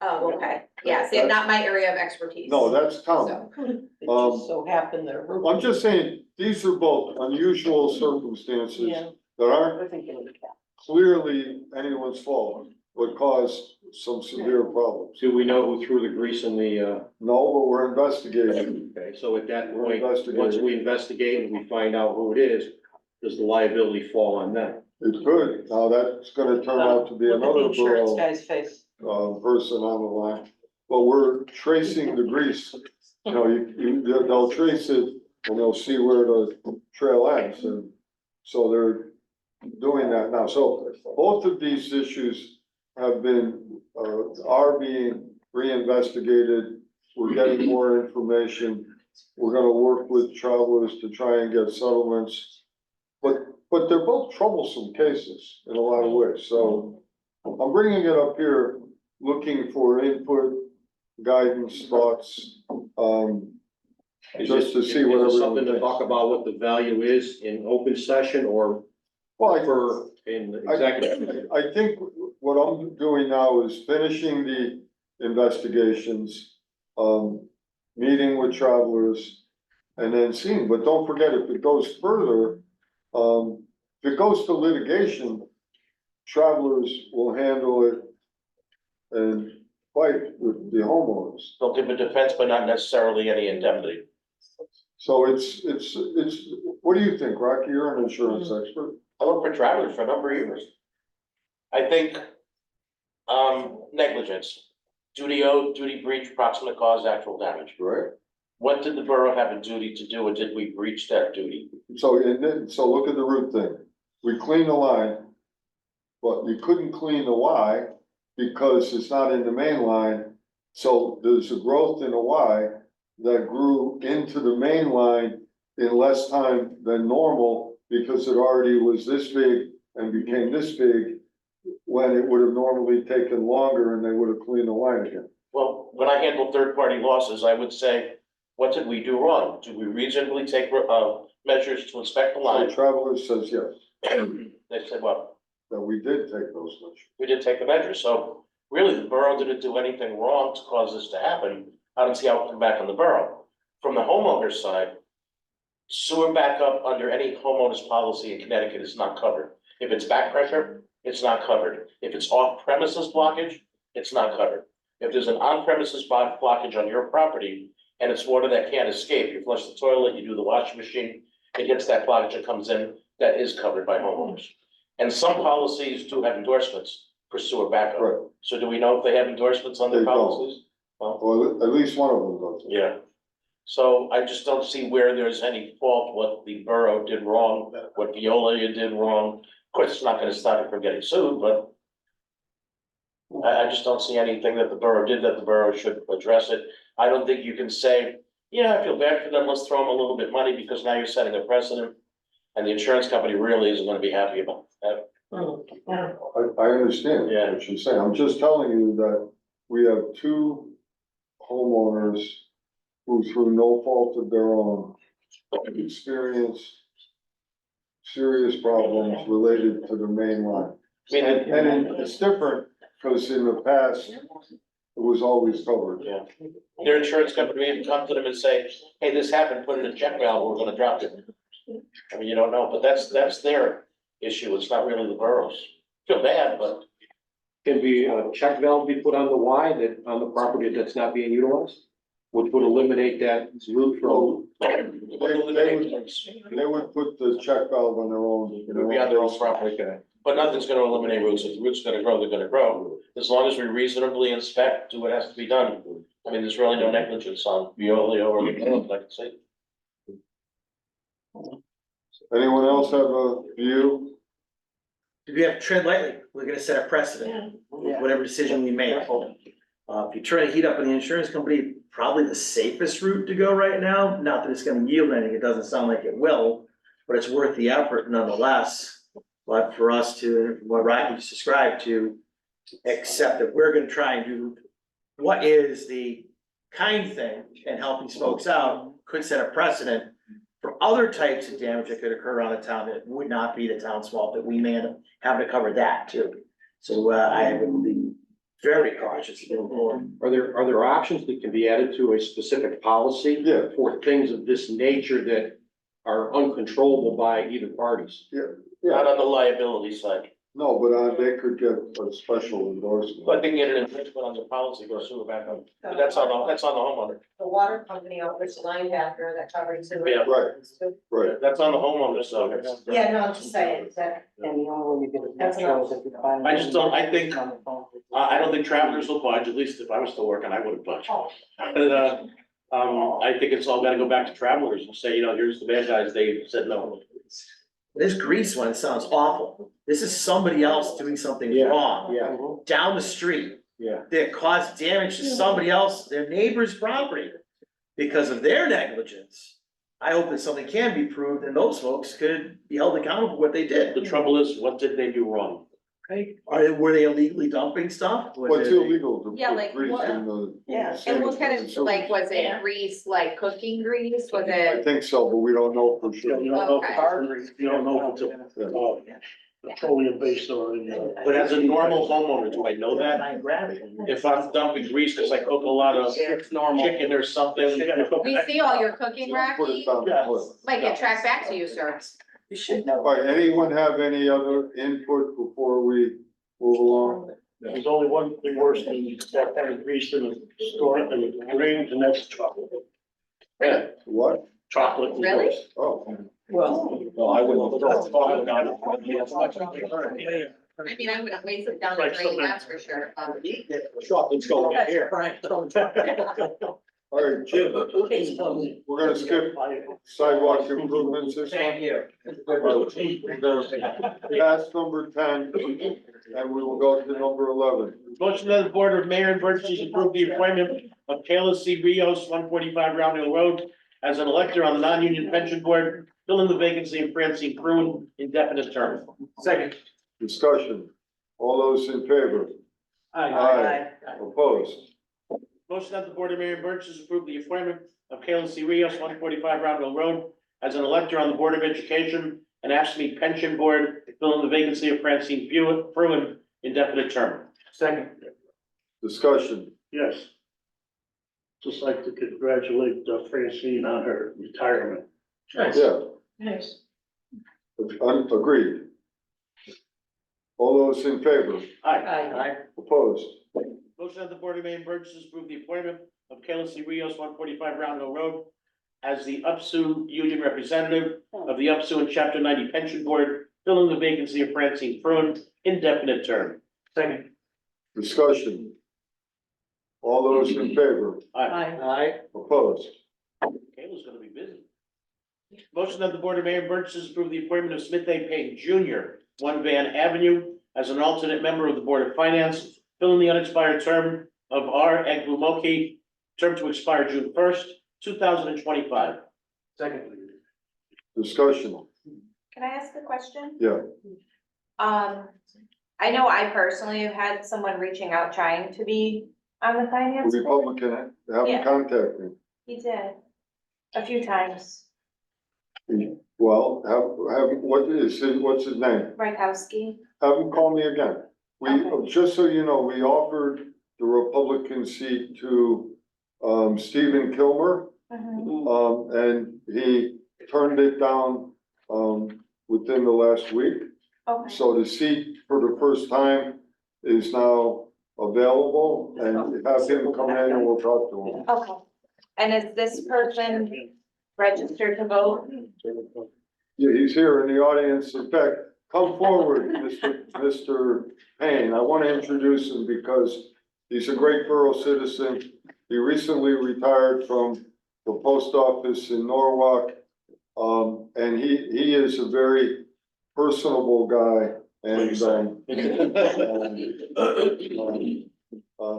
Oh, okay, yeah, see, not my area of expertise. No, that's common. So, It just so happened that. I'm just saying, these are both unusual circumstances Yeah. that aren't I think it would count. clearly anyone's fault, but caused some severe problems. Do we know who threw the grease in the, No, but we're investigating. okay, so at that We're point, investigating. once we investigate and we find out who it is, does the liability fall on them? It could. Now that's gonna turn out to be Look at the another insurance borough guy's face. person on the line. But we're tracing the grease. They'll trace it and they'll see where the trail ends, and so they're doing that now. So both of these issues have been, are being reinvestigated. We're getting more information. We're gonna work with Travelers to try and get settlements. But they're both troublesome cases in a lot of ways. So I'm bringing it up here, looking for input, guidance, thoughts, just to see what Is it everyone something to thinks. talk about what the value is in open session or Well, for in executive? I think what I'm doing now is finishing the investigations, meeting with Travelers, and then seeing, but don't forget, if it goes further, if it goes to litigation, Travelers will handle it and fight with the homeowners. They'll give a defense, but not necessarily any indemnity. So it's, what do you think, Rocky? You're an insurance expert. I worked for Travelers for a number of years. I think, negligence, duty owed, duty breach, proximate cause, actual damage. Right. What did the borough have a duty to do, and did we breach that duty? So, so look at the root thing. We clean the line, but you couldn't clean the Y because it's not in the main line. So there's a growth in the Y that grew into the main line in less time than normal because it already was this big and became this big when it would have normally taken longer and they would have cleaned the line again. Well, when I handle third-party losses, I would say, what did we do wrong? Do we reasonably take, measures to inspect the So line? Travelers says yes, They said, well, that we did take those measures. we did take the measures, so really, the borough didn't do anything wrong to cause this to happen. I don't see how it come back on the borough. From the homeowner's side, sewer backup under any homeowner's policy in Connecticut is not covered. If it's back pressure, it's not covered. If it's off premises blockage, it's not covered. If there's an on premises blockage on your property and it's water that can't escape, you flush the toilet, you do the washing machine, it hits that blockage and comes in, that is covered by homeowners. And some policies do have endorsements for sewer backup. Right. So do we know if they have endorsements on their They don't. policies? Well, Well, at least one of them does. yeah. So I just don't see where there's any fault, what the borough did wrong, what Veolia did wrong. Of course, it's not gonna stop it from getting sued, but I just don't see anything that the borough did that the borough should address it. I don't think you can say, yeah, I feel bad for them, let's throw them a little bit of money because now you're setting a precedent. And the insurance company really isn't gonna be happy about that. I understand Yeah. what you're saying. I'm just telling you that we have two homeowners who, through no fault of their own, experienced serious problems related to the main line. I mean, And it's different, because in the past, it was always covered. yeah, their insurance company may even come to them and say, hey, this happened, put in a check valve, we're gonna drop it. I mean, you don't know, but that's their issue, it's not really the borough's. Feel bad, but Can be a check valve be put on the Y that, on the property that's not being utilized? Which would eliminate that route from. They would put the check valve on their own. it would be on their own property. But nothing's gonna eliminate roots, if the roots gonna grow, they're gonna grow, as long as we reasonably inspect, do what has to be done. I mean, there's really no negligence on Veolia or the borough, like I say. Anyone else have a view? We have to tread lightly, we're gonna set a precedent, with whatever decision we make. If you try to heat up on the insurance company, probably the safest route to go right now, not that it's gonna yield anything, it doesn't sound like it will, but it's worth the effort nonetheless. But for us to, what Rocky just described, to accept that we're gonna try and do what is the kind thing and help these folks out, could set a precedent for other types of damage that could occur around the town that would not be the town's fault, that we may end up having to cover that too. So, I would be very cautious moving forward. Are there options that can be added to a specific policy? Yeah. For things of this nature that are uncontrollable by either parties? Not on the liability side, No, but they could get a special endorsement. but they can get an endorsement on the policy, go sewer backup, but that's on the homeowner. The water company offers a line backer that covers sewer. Yeah. Right. Right. That's on the homeowner, so. Yeah, no, I'm just saying, that. That's enough. I just don't, I think, I don't think travelers will budge, at least if I was still working, I wouldn't budge. But, I think it's all gotta go back to travelers and say, here's the bad guys, they said no. This grease one sounds awful. This is somebody else doing something Yeah, wrong yeah. down the street Yeah. that caused damage to somebody else, their neighbor's property, because of their negligence. I hope that something can be proved and those folks could be held accountable for what they did. The trouble is, what did they do wrong? Were they illegally dumping stuff? Was What's it- illegal to Yeah, put like grease what- in the. Yeah, and what kind of, like, was it grease, like cooking grease, was I it? think so, but we don't know for sure. You don't know if Okay. it's, you don't know if it's petroleum based or. But as a normal homeowner, do I know that? If I'm dumping grease, cause I cook a lot of chicken or something. We see all your cooking, Put Rocky, it down the toilet. might get tracked back to you, sir. You should know. All right, anyone have any other input before we move along? There's only one thing worse than that kind of grease in the store and the grains, and that's chocolate. Yeah. What? Chocolate. is Really? worse. Oh, Well, No, I wouldn't. I mean, I wouldn't waste it down the Like drain, something- that's for sure. Chocolate's going in here. all right, Jim, we're gonna skip sidewalk improvements this one. here. We're gonna pass number 10, and we will go to number 11. Motion of the Board of Mayor and Burgess approve the appointment of Kayla C. Rios, 145 Round Hill Road, as an elector on the non-union pension board, filling the vacancy of Francine Prune, indefinite term. Second. Discussion. All those in favor? Aye. Opposed? Motion that the Board of Mayor and Burgess approve the appointment of Kayla C. Rios, 145 Roundville Road, as an elector on the Board of Education and AFSCME Pension Board, filling the vacancy of Francine Fruin, indefinite term. Second. Discussion. Yes. Just like to congratulate Francine on her retirement. Yeah, Nice. agreed. All those in favor? Aye. Opposed? Motion that the Board of Mayor and Burgess approve the appointment of Kayla C. Rios, 145 Roundville Road, as the UPSU union representative of the UPSU and Chapter 90 Pension Board, filling the vacancy of Francine Fruin, indefinite term. Second. Discussion. All those in favor? Aye. Opposed? Kayla's gonna be busy. Motion that the Board of Mayor and Burgess approve the appointment of Smith A. Payne Jr., 1 Van Avenue, as an alternate member of the Board of Finance, filling the unexpired term of R. Egbumoki, term to expire June 1st, 2025. Second. Discussion. Can I ask a question? Yeah. I know I personally have had someone reaching out trying to be on the finance The board. Republican haven't Yeah. contacted He did, a few times, me. Well, what's his name? Rykowski. Have him call me again. Just so you know, we offered the Republican seat to, Stephen Kilmer. And he turned it down, within the last week. Okay, So the seat for the first time is now available, and have him come in and we'll talk to him. okay. And is this person registered to vote? Yeah, he's here in the audience. In fact, come forward, Mr. Payne. I want to introduce him because he's a great borough citizen. He recently retired from the post office in Norwalk. And he is a very personable guy, and,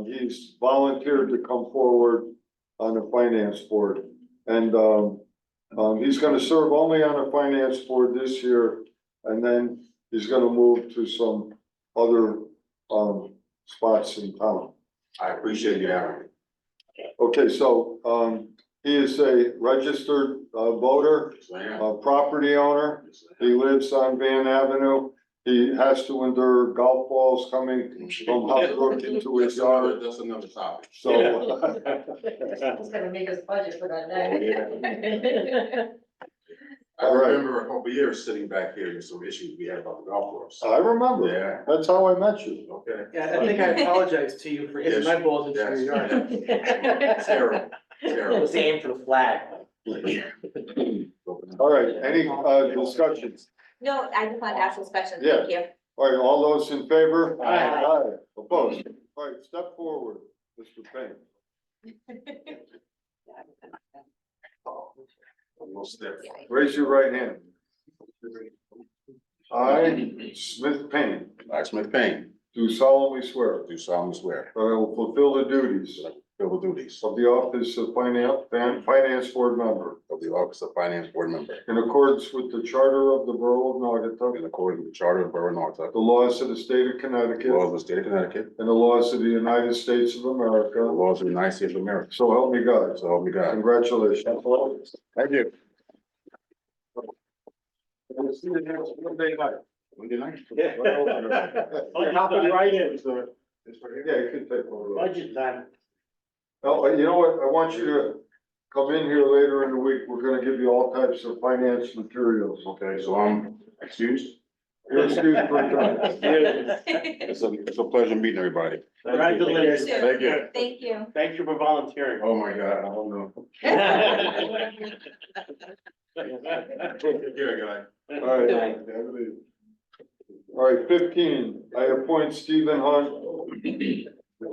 he's volunteered to come forward on the finance board. And, he's gonna serve only on the finance board this year, and then he's gonna move to some other, spots in town. I appreciate you, Aaron. Okay, so, he is a registered, voter, a property owner. He lives on Van Avenue. He has to endure golf balls coming from Hot Brook into his yard, That's another topic. so. He's gonna make us budget for that day. I remember a couple of years sitting back here with some issues we had about the golf course. I remember, Yeah, that's how I met you. okay. Yeah, I think I apologize to you for hitting my balls into your yard. Terrible, It terrible. was aimed for the flag. All right, any, discussions? No, I just wanted to ask this question, Yeah. thank you. All right, all those in favor? Aye. Opposed? All right, step forward, Mr. Payne. Almost there. Raise your right hand. I, Smith Payne, I, Smith Payne, do solemnly swear do solemnly swear that I will fulfill the duties that I will fulfill the duties of the office of finance board member of the office of finance board member in accordance with the charter of the borough of in Naugatuck, accordance with the charter of the borough of Naugatuck, the laws of the state of the Connecticut, laws of the state of Connecticut, and the laws of the United States of and the America. laws of the United States of America. So help me God. So help me God. Congratulations. Thank you. We'll see you next Monday night. Monday night? Yeah. Hopping right in. It's right here. Yeah, you can take over. Budget time. Oh, you know what? I want you to come in here later in the week. We're gonna give you all types of finance materials. Okay, so I'm excused. You're excused for tonight. It's a pleasure meeting everybody. Congratulations. Thank you. Thank you. Thank you for volunteering. Oh, my God, I don't know. Take care, guy. All right. All right, 15, I appoint Stephen Hunt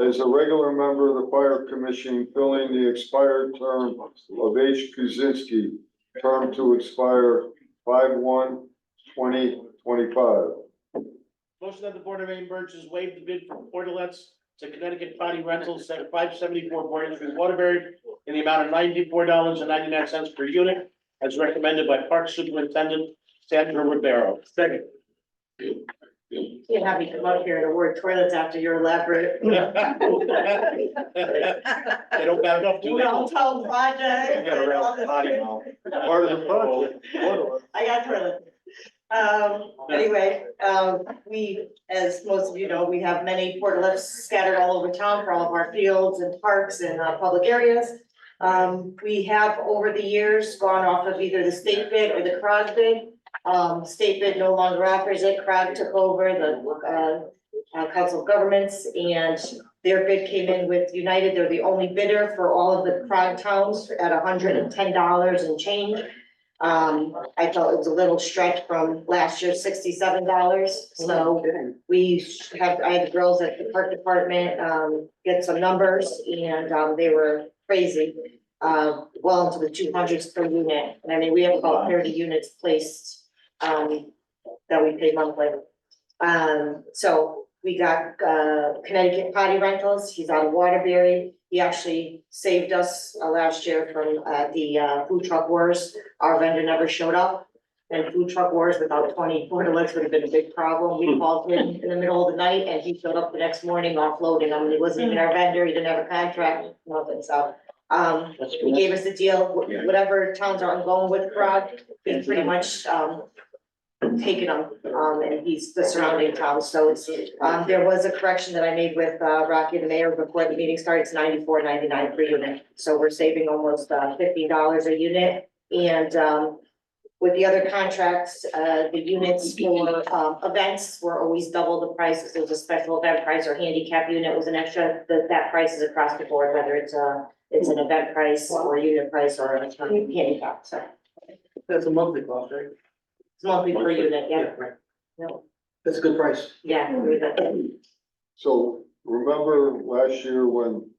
as a regular member of the Fire Commission, filling the expired term of H. Kuzinski, term to expire 5/1/2025. Motion that the Board of Mayor and Burgess waive the bid for portalets to Connecticut Potty Rentals at 574 Boyer Street, Waterbury, in the amount of $94.99 per unit, as recommended by Park Superintendent Sandra Ribeiro. Second. Can't have me come up here and award toilets after your elaborate. They don't back up, do they? Well-told project. You got a real potty mouth. Part of the project. I got toilets. Anyway, we, as most of you know, we have many portlets scattered all over town for all of our fields and parks and, public areas. We have over the years gone off of either the state bid or the CROG bid. State bid no longer offers it, CROG took over the, Council of Governments, and their bid came in with United, they're the only bidder for all of the CROG towns at $110 and change. I felt it was a little stretch from last year's $67, so I had the girls at the park department, get some numbers, and, they were crazy. Well into the 200s per unit, and I mean, we have about 30 units placed, that we pay monthly. So we got, Connecticut Potty Rentals, he's out of Waterbury. He actually saved us, last year from, the, food truck wars. Our vendor never showed up. And food truck wars without 20 portalets would have been a big problem. We called him in the middle of the night and he showed up the next morning offloading them. He wasn't even our vendor, he didn't have a contract, nothing, so. He gave us a deal, whatever towns are going with CROG, he's pretty much, taken them, and he's the surrounding towns, so it's, there was a correction that I made with, Rocky, the mayor, before the meeting started, it's $94.99 per unit, so we're saving almost, $50 a unit, and, with the other contracts, the units for, events were always double the price, because it was a special event price, or handicap unit was an extra, that price is across the board, whether it's an event price, or a unit price, or a handicap, so. That's a monthly cost, right? It's monthly per unit, yeah. No, That's a good price. yeah, I agree with that. So remember last year when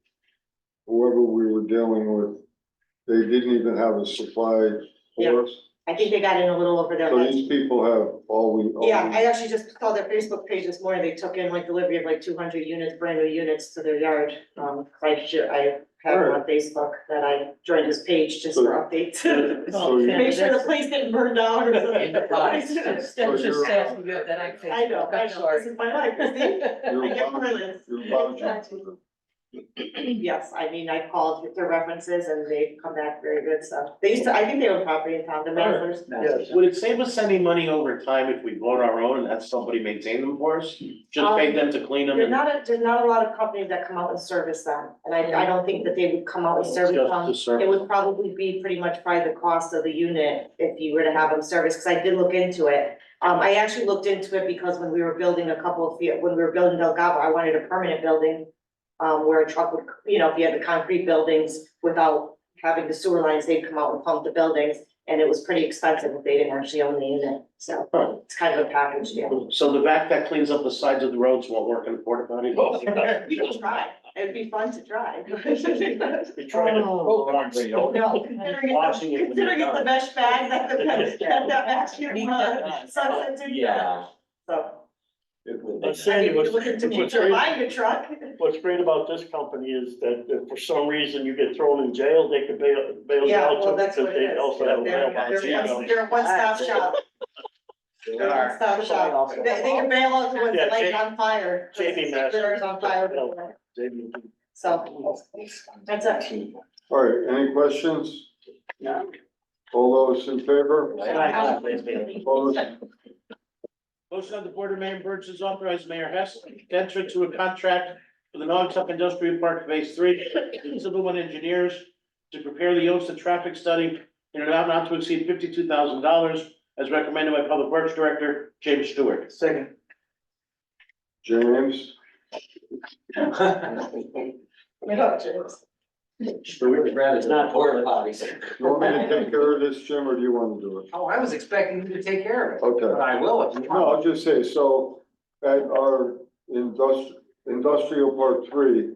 whoever we were dealing with, they didn't even have a supply for us? I think they got in a little over their So heads. these people have Yeah, I actually just saw their Facebook page this morning, they took in like delivery of like 200 units, brand new units to their yard. I have on Facebook that I joined this page just for updates. So you- Make sure the place didn't burn down or something. That's just sad you have that on Facebook. I know, this is my life, see? I get toilets. You're vouching for them. Yes, I mean, I called with their references and they come back very good stuff. They used to, I think they own property in town, the managers. Yes. Would it save us any money over time if we bought our own and had somebody maintain them for us? Just pay them to clean them There's and not a lot of companies that come out and service them, and I don't think that they would come out and service just them. to serve? It would probably be pretty much by the cost of the unit if you were to have them serviced, because I did look into it. I actually looked into it because when we were building when we were building Delgado, I wanted a permanent building. Where a truck would, if you had the concrete buildings without having the sewer lines, they'd come out and pump the buildings. And it was pretty expensive if they didn't actually own the unit, so it's kind of a package deal. So the vac that cleans up the sides of the roads won't work in the porta potty? You can try, it'd be fun to try. We tried it. No, Washing it when you're considering it's the done. mesh bag that vacuum, sucks into. So. Sandy, You're looking to what's future great, buying a truck. what's great about this company is that if for some reason you get thrown in jail, they can bail you Yeah, out well, too, that's because what it they is. also have a mailbox. They're a one-stop shop. They're a one-stop shop. They can bail out the ones that light on fire. JB Master. Litters on fire. So, that's it. All right, any questions? No. All those in favor? Opposed? Motion of the Board of Mayor and Burgess authorize Mayor Hess to enter into a contract for the Naugatuck Industrial Park Phase 3, civil and engineers to prepare the OSA traffic study in an amount not to exceed $52,000 as recommended by Public Works Director James Stewart. Second. James? It's not porta potties. You want me to take care of this, Jim, or do you want to do it? Oh, I was expecting you to take care of it, but Okay. I will if you No, want. I'll just say, so at our industrial park 3,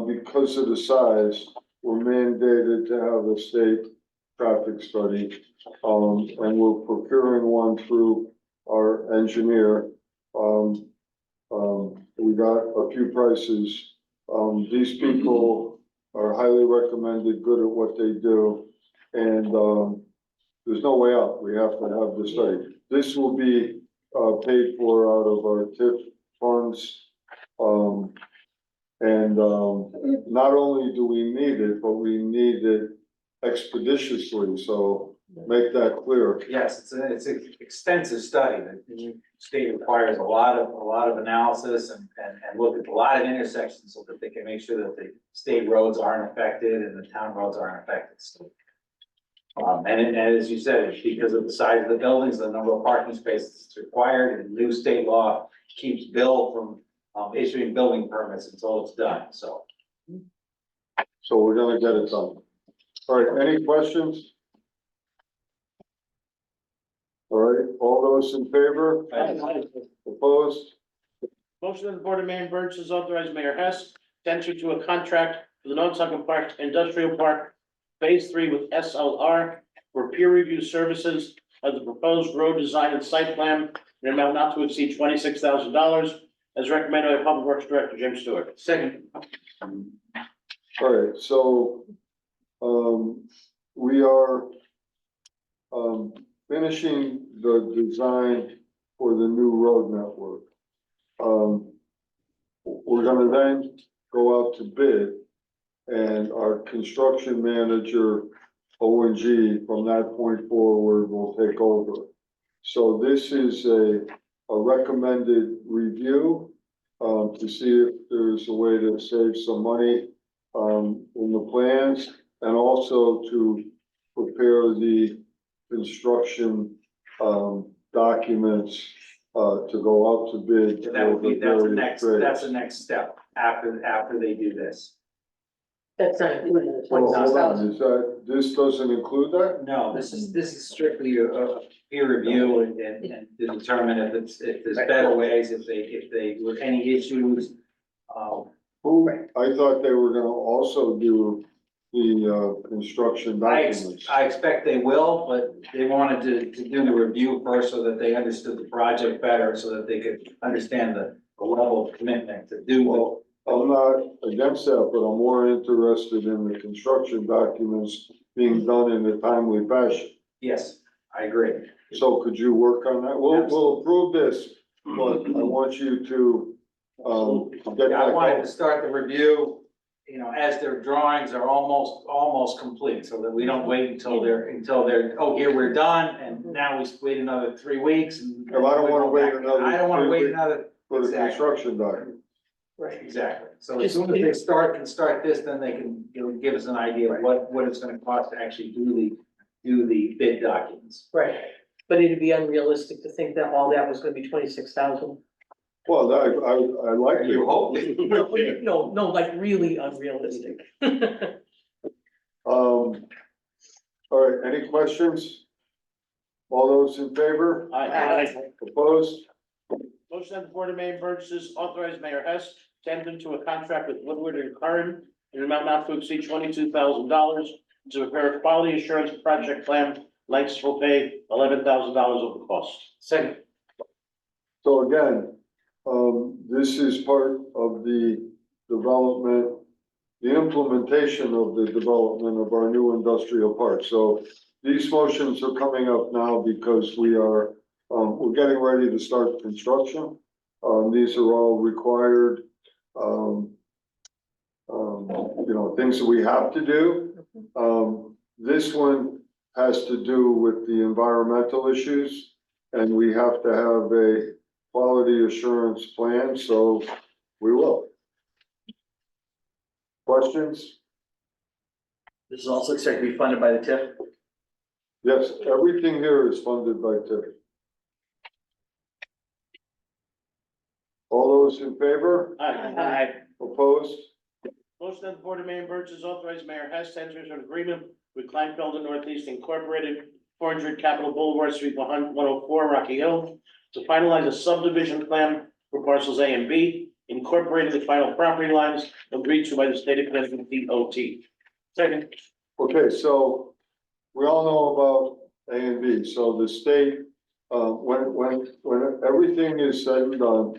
because of the size, we're mandated to have a state traffic study. And we're procuring one through our engineer. We got a few prices. These people are highly recommended, good at what they do. And, there's no way out. We have to have the study. This will be paid for out of our TIF funds. Not only do we need it, but we need it expeditiously, so make that clear. Yes, it's an extensive study. The state requires a lot of analysis and look at a lot of intersections so that they can make sure that the state roads aren't affected and the town roads aren't affected. So, and as you said, it's because of the size of the buildings, the number of parking spaces it's required, and new state law keeps Bill from issuing building permits until it's done, so. So we're gonna get it done. All right, any questions? All right, all those in favor? Opposed? Motion of the Board of Mayor and Burgess authorize Mayor Hess to enter into a contract for the Nantucket Park Industrial Park Phase 3 with SLR for peer review services of the proposed road design and site plan in an amount not to exceed $26,000 as recommended by Public Works Director Jim Stewart. Second. All right, so, we are, finishing the design for the new road network. We're gonna then go out to bid, and our construction manager, O&G, from that point forward will take over. So this is a recommended review, to see if there's a way to save some money, in the plans, and also to prepare the construction, documents, to go out to bid. That would be, that's the for next, various that's the trades. next step after they do this. That's not included in the Well, hold on, 26,000. is that, this doesn't include that? No, this is strictly a peer review and to determine if there's better ways, if they were any issues. I thought they were gonna also do the, construction documents. I expect they will, but they wanted to do the review first so that they understood the project better, so that they could understand the level of commitment to do it. Well, I'm not against that, but I'm more interested in the construction documents being done in a timely fashion. Yes, I agree. So could you work on that? We'll approve this, but I want you to, get Yeah, I that wanted going. to start the review, you know, as their drawings are almost complete, so that we don't wait until they're, oh, here, we're done, and now we wait another 3 weeks and. If I don't wanna wait another I don't wanna 3 wait weeks another, For the exactly. construction document. Right. exactly. So as soon as they can start this, then they can, give us an idea of what it's gonna cost to actually do the bid documents. Right, but it'd be unrealistic to think that all that was gonna be 26,000. Well, I like You it. hope. No, like really unrealistic. All right, any questions? All those in favor? Aye. Opposed? Motion of the Board of Mayor and Burgess authorize Mayor Hess to enter into a contract with Woodward and Curran in an amount not to exceed $22,000 to prepare a quality assurance project plan. Lanks will pay $11,000 of the cost. Second. So again, this is part of the development, the implementation of the development of our new industrial park. So these motions are coming up now because we're getting ready to start construction. These are all required, things that we have to do. This one has to do with the environmental issues, and we have to have a quality assurance plan, so we will. Questions? This is also expected to be funded by the TIF. Yes, everything here is funded by TIF. All those in favor? Aye. Opposed? Motion of the Board of Mayor and Burgess authorize Mayor Hess to enter into an agreement with Kleinfelder Northeast Incorporated, 400 Capitol Boulevard, Suite 104, Rocky Hill, to finalize a subdivision plan for parcels A and B, incorporating the final property lines agreed to by the state of Connecticut DOT. Second. Okay, so we all know about A and B, so the state, when everything is said and done,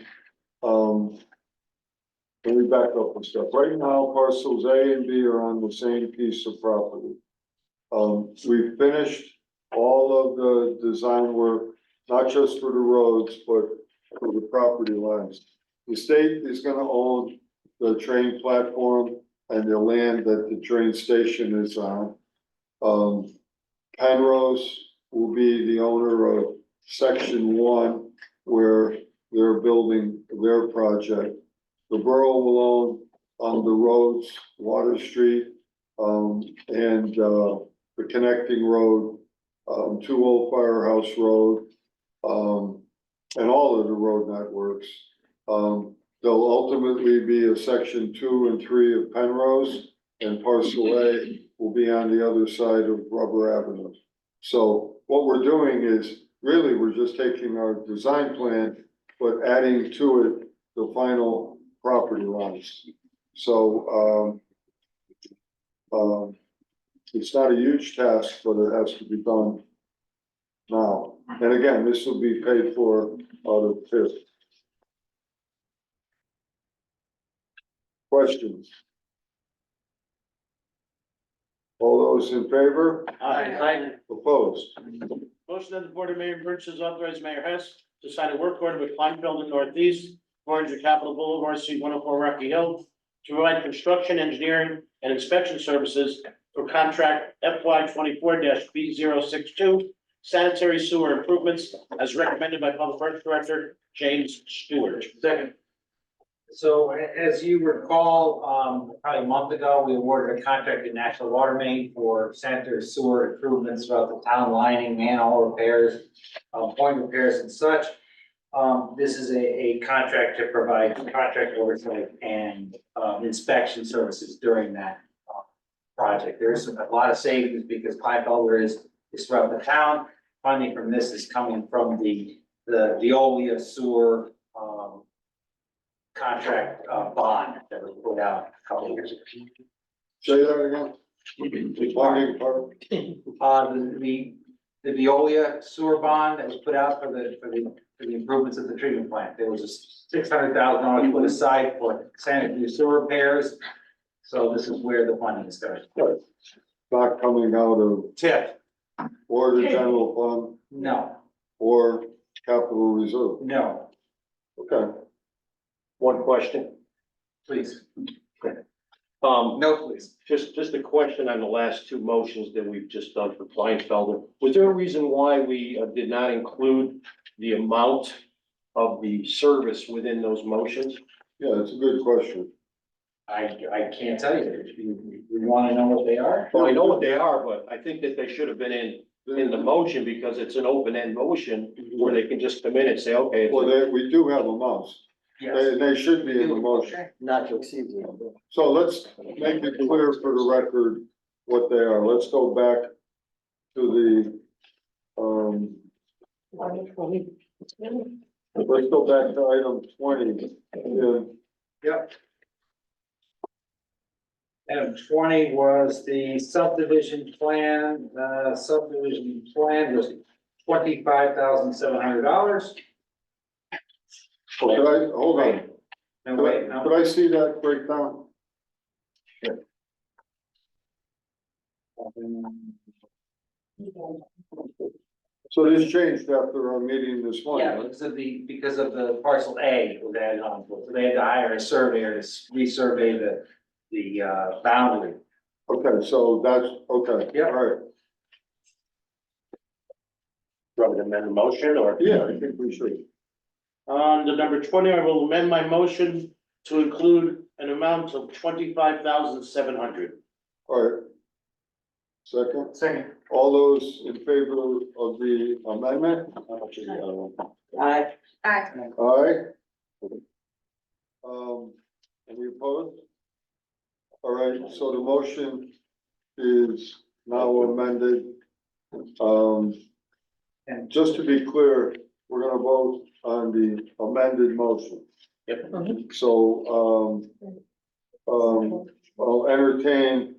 let me back up a step. Right now, parcels A and B are on the same piece of property. We finished all of the design work not just for the roads, but for the property lines. The state is gonna own the train platform and the land that the train station is on. Penrose will be the owner of section one, where they're building their project. The borough will own on the roads, Water Street, and, the connecting road, to Old Firehouse Road, and all of the road networks. There'll ultimately be a section 2 and 3 of Penrose, and parcel A will be on the other side of Rubber Avenue. So what we're doing is, really, we're just taking our design plan, but adding to it the final property lines. So, it's not a huge task, but it has to be done now. And again, this will be paid for out of TIF. Questions? All those in favor? Aye. Opposed? Motion that the Board of Mayor and Burgess authorize Mayor Hess to sign a work order with Kleinfeld and Northeast, 400 Capitol Boulevard, Suite 104, Rocky Hill, to provide construction, engineering, and inspection services for contract FY 24-B062 sanitary sewer improvements as recommended by Public Works Director James Stewart. Second. So as you recall, probably a month ago, we awarded a contract to National Water Main for sanitary sewer improvements throughout the town, lining, manhole repairs, point repairs and such. This is a contract to provide contract oversight and inspection services during that project. There's a lot of savings because Kleinfelder is throughout the town. Funding from this is coming from the Veolia sewer contract bond that was put out a couple of years ago. Say that again? The bonding part? The Veolia sewer bond that was put out for the improvements of the treatment plant. There was a $600,000 put aside for sanitary sewer repairs. So this is where the funding is going. Not coming out of TIF, or the general fund no, or capital reserve? no, Okay. One question. please, Um, no, please. just a question on the last two motions that we've just done for Kleinfelder. Was there a reason why we did not include the amount of the service within those motions? Yeah, it's a good question. I can't tell you. You want to know what they are? Well, I know what they are, but I think that they should have been in the motion because it's an open-end motion where they can just come in and say, okay. Well, we do have amounts. Yes. They should be in the motion. Not to exceed the number. So let's make it clear for the record what they are. Let's go back to the, let's go back to item 20. Yep. Item 20 was the subdivision plan. Subdivision plan was $25,700. Could I, hold on, No, wait, no. could I see that breakdown? So this changed after our meeting this morning, Yeah, right? because of the parcel A was added on, so they had to hire a surveyor to resurvey the boundary. Okay, so that's, okay, Yeah. all right. Want me to amend the motion or? Yeah, I think we should. On the number 20, I will amend my motion to include an amount of 25,700. All right. Second, Second. all those in favor of the amendment? Aye. Aye. Any opposed? All right, so the motion is now amended. And just to be clear, we're gonna vote on the amended motion. Yep. So, I'll entertain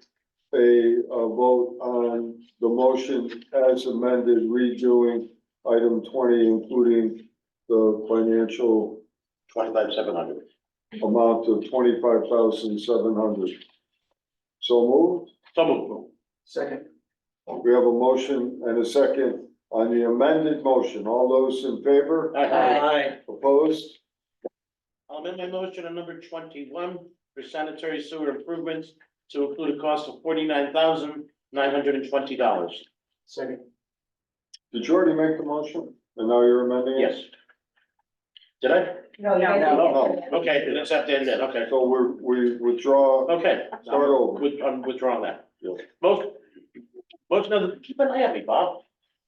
a vote on the motion as amended, redoing item 20, including the financial 25,700. amount of 25,700. So moved. So moved. Second. We have a motion and a second. On the amended motion, all those in favor? Aye. Opposed? I'll amend my motion on number 21 for sanitary sewer improvements to include a cost of $49,920. Second. Did you already make the motion? And now you're amending it? Yes. Did I? No, No. Okay, then accept it then, okay. So we withdraw, Okay. start over. I'm withdrawing that. Motion of the, keep an eye on me, Bob.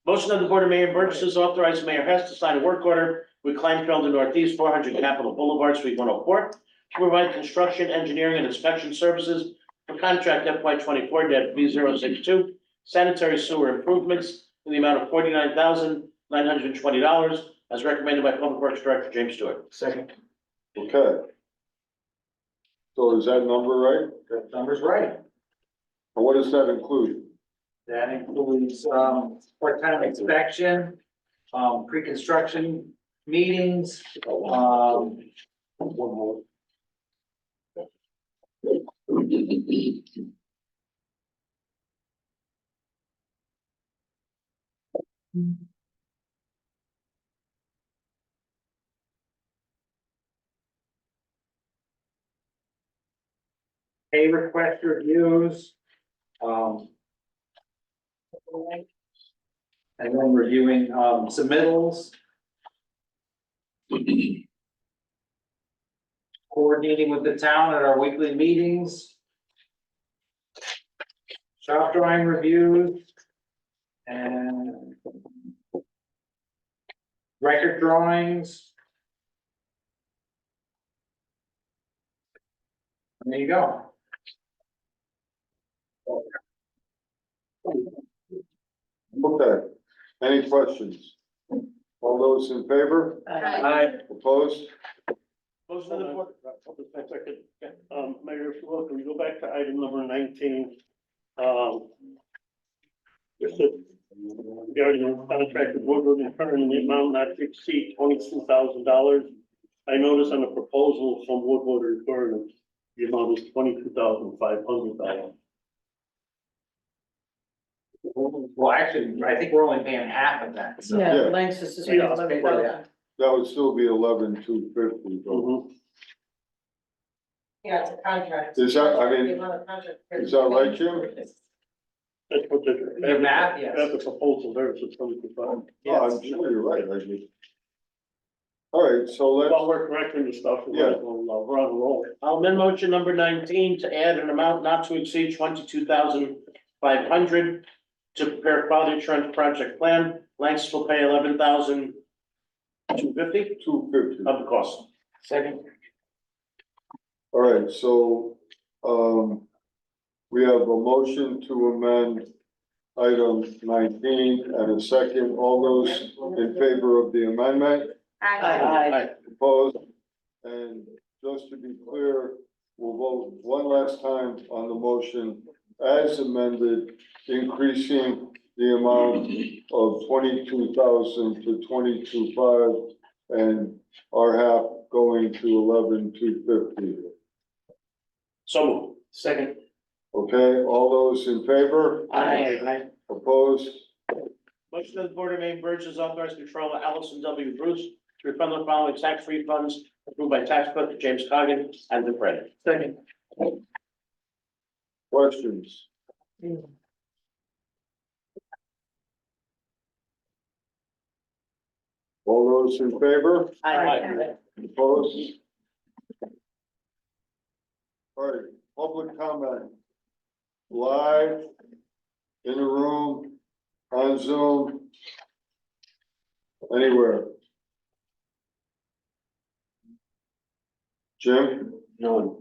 Motion of the Board of Mayor and Burgess authorize Mayor Hess to sign a work order with Kleinfelder Northeast, 400 Capitol Boulevard, Suite 104, to provide construction, engineering, and inspection services for contract FY 24-B062 sanitary sewer improvements in the amount of $49,920, as recommended by Public Works Director James Stewart. Second. Okay. So is that number right? That number's right. And what does that include? That includes, part-time inspection, pre-construction meetings, pay request reviews, and then reviewing, submittals. Coordinating with the town at our weekly meetings. Shop drawing reviews. And record drawings. And there you go. Okay. Any questions? All those in favor? Aye. Opposed? Motion of the board. Mayor, if you will, can we go back to item number 19? Just a, regarding contract with Woodward and Kern in the amount not to exceed $22,000. I noticed on the proposal from Woodward and Kern, the amount is $22,500. Well, actually, I think we're only paying half of that, so. Yeah, Yeah. Lanxess is. Yeah. 11,000. That would still be 11,250. though. Yeah, it's a contract. Is that- I mean, The amount of contract. is that right, Jim? That's what The math, yes. That's the proposal there, so it's $22,500. Oh, I'm sure you're right, I just. All right, so let's, While we're correcting the stuff, Yeah. we're on a roll. I'll amend motion number 19 to add an amount not to exceed 22,500 to prepare quality assurance project plan. Lanxess will pay 11,250 250. of the cost. Second. All right, so, we have a motion to amend item 19 and a second. All those in favor of the amendment? Aye. Opposed? And just to be clear, we'll vote one last time on the motion as amended, increasing the amount of 22,000 to 22,500 and our half going to 11,250. So moved. Second. Okay, all those in favor? Aye. Opposed? Motion of the Board of Maine Burgess authorized Controller Allison W. Bruce to refund the following tax refunds approved by tax collector James Cogan and the credit. Second. Questions? All those in favor? Aye. Opposed? All right, public comment. Live, in the room, on Zoom, anywhere. Jim? No.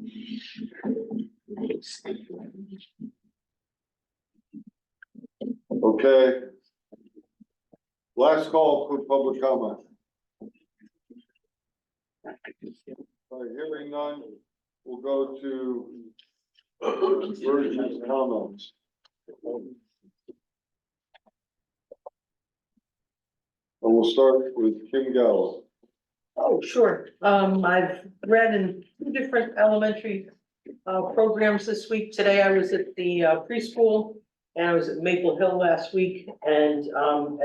Okay. Last call for public comment. All right, hearing none, we'll go to Burgess comments. And we'll start with Kim Gallo. Oh, sure. I've read in two different elementary programs this week. Today I was at the preschool and I was at Maple Hill last week, and,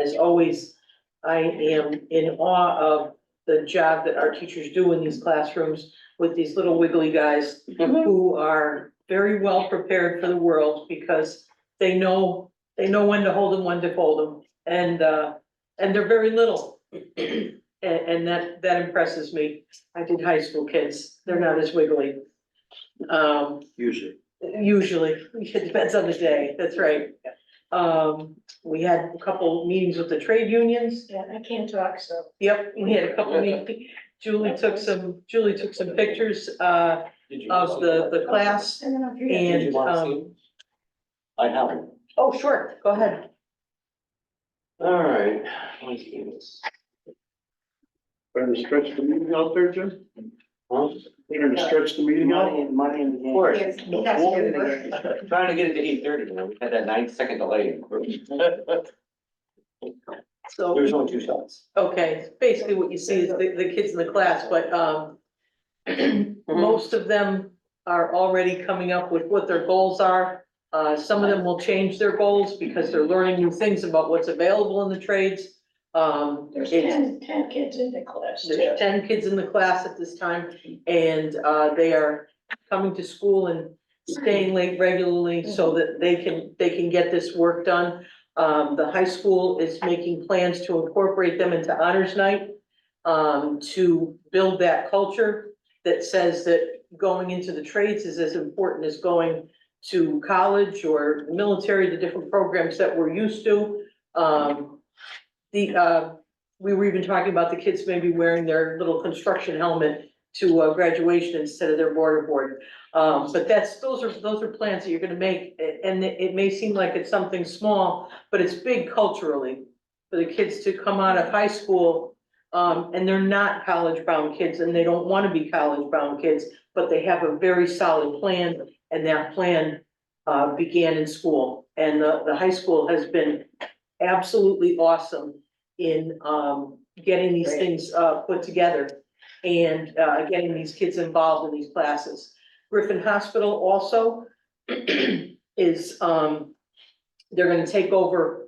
as always, I am in awe of the job that our teachers do in these classrooms with these little wiggly guys who are very well prepared for the world because they know when to hold them, when to fold them, and they're very little. And that impresses me. I did high school kids, they're not as wiggly. Usually. Usually, it depends on the day, that's right. We had a couple meetings with the trade unions. Yeah, I can't talk, so. Yep, we had a couple meetings. Julie took some pictures, of the class And then I'll forget. and, I have. oh, sure, go ahead. All right. Let's do this. Trying to stretch the meeting out there, Jim? Huh? Trying to stretch the meeting out? Money in the Of course. Yes, that's your- Trying to get it to 8:30, we had that 9-second delay. So. There's only 2 shots. Okay, basically what you see is the kids in the class, but, most of them are already coming up with what their goals are. Some of them will change their goals because they're learning new things about what's available in the trades. There's it's- 10 kids in the class too. There's 10 kids in the class at this time, and, they are coming to school and staying late regularly so that they can get this work done. The high school is making plans to incorporate them into honors night, to build that culture that says that going into the trades is as important as going to college or the military, the different programs that we're used to. We were even talking about the kids maybe wearing their little construction helmet to graduation instead of their board. But those are plans that you're gonna make, and it may seem like it's something small, but it's big culturally. For the kids to come out of high school, and they're not college-bound kids, and they don't wanna be college-bound kids, but they have a very solid plan, and that plan began in school. And the high school has been absolutely awesome in getting these things put together and getting these kids involved in these classes. Griffin Hospital also is, they're gonna take over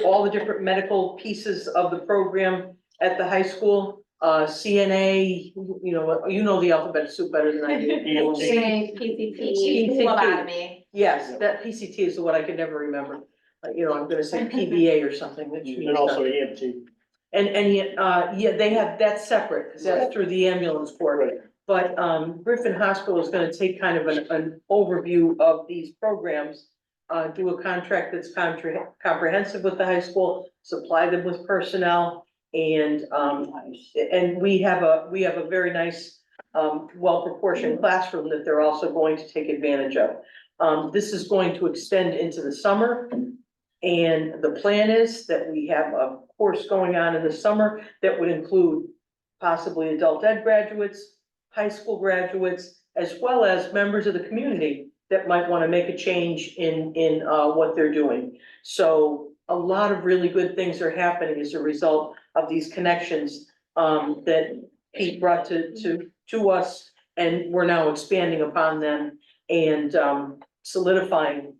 all the different medical pieces of the program at the high school. CNA, you know the alphabet soup better than I do. PCP, phlebotomy. Yes, that PCT is the one I can never remember. I'm gonna say PBA or something, which means. And also EMT. Yeah, they have, that's separate, because that's through the ambulance corps. But, Griffin Hospital is gonna take kind of an overview of these programs. Do a contract that's comprehensive with the high school, supply them with personnel. And we have a very nice, well-proportioned classroom that they're also going to take advantage of. This is going to extend into the summer. And the plan is that we have a course going on in the summer that would include possibly adult ed graduates, high school graduates, as well as members of the community that might want to make a change in what they're doing. So a lot of really good things are happening as a result of these connections that Pete brought to us, and we're now expanding upon them and solidifying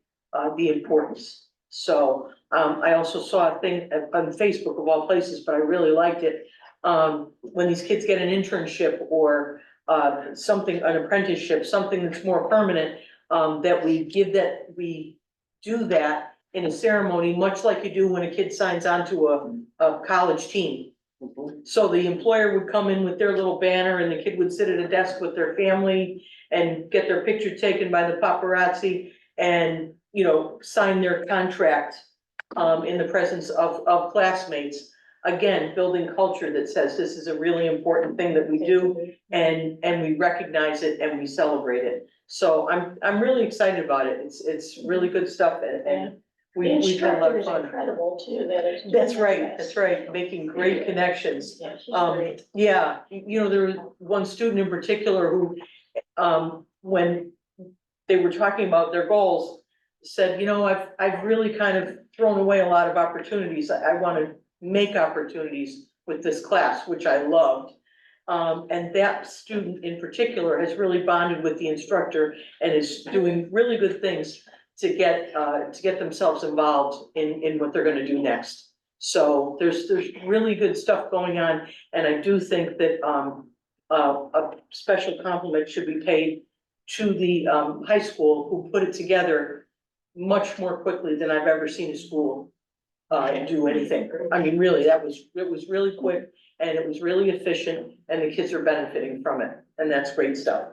the importance. So I also saw a thing on Facebook of all places, but I really liked it. When these kids get an internship or something, an apprenticeship, something that's more permanent, that we do that in a ceremony, much like you do when a kid signs on to a college team. So the employer would come in with their little banner and the kid would sit at a desk with their family and get their picture taken by the paparazzi and, sign their contract in the presence of classmates. Again, building culture that says this is a really important thing that we do and we recognize it and we celebrate it. So I'm really excited about it. It's really good stuff and we've had a lot of fun. Incredible too, that is. That's right, making great connections. Yeah, she's great. Yeah, there was one student in particular who, when they were talking about their goals, said, I've really kind of thrown away a lot of opportunities. I want to make opportunities with this class, which I loved. And that student in particular has really bonded with the instructor and is doing really good things to get themselves involved in what they're gonna do next. So there's really good stuff going on, and I do think that, a special compliment should be paid to the, high school who put it together much more quickly than I've ever seen a school, do anything. I mean, really, it was really quick, and it was really efficient, and the kids are benefiting from it, and that's great stuff.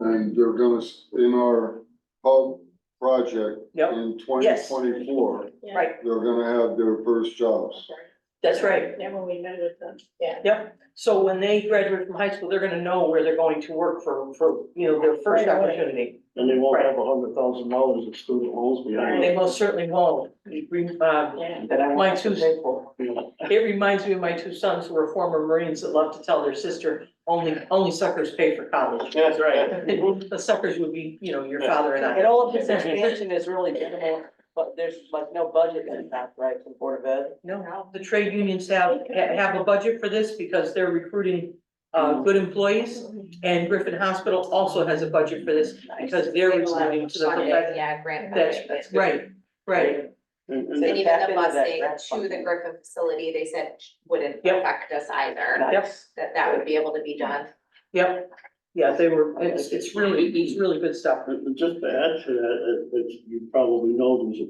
And they're gonna, in our hub project Yep. in 2024, Right, they're gonna have their first jobs. that's right. Yeah, when we met with them, yeah. Yep, so when they graduate from high school, they're gonna know where they're going to work for, their first Right away. opportunity. And they won't have $100,000 of student loans behind They them. most certainly won't. Yeah. My two, it reminds me of my two sons who are former Marines that love to tell their sister, only suckers pay for college. That's right. The suckers would be, your father and And I. all of this expansion is really minimal, but there's like no budget impact, right, from Board of Ed? No, the trade unions have a budget for this because they're recruiting, good employees. And Griffin Hospital also has a budget for this because they're responding to the fact. Yeah, grant. That's right, right. And And even Tap the into that busing grant to funding. the Griffin facility, they said wouldn't Yep. affect us either, Nice. that would be able to be done. Yep, yeah, it's really good stuff. And just to add to that, as you probably know, there's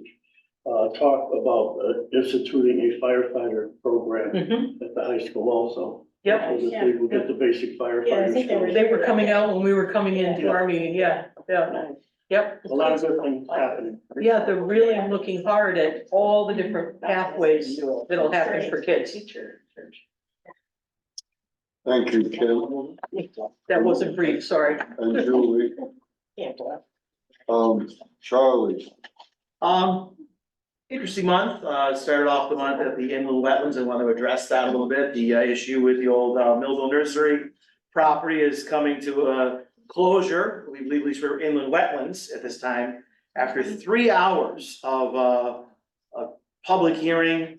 talk about instituting a firefighter program Mhm. at the high school also. Yep, So that they will get the basic firefighter skills. they were coming out when we were coming into our meeting, yeah, yep. A lot of good things happening. Yeah, they're really looking hard at all the different pathways that'll happen for kids. Thank you, Kim That wasn't brief, sorry. and Julie. Charlie, Interesting month, started off the month at the inland wetlands, and want to address that a little bit, the issue with the old Millville Nursery property is coming to a closure, we believe at least for inland wetlands at this time, after 3 hours of a public hearing,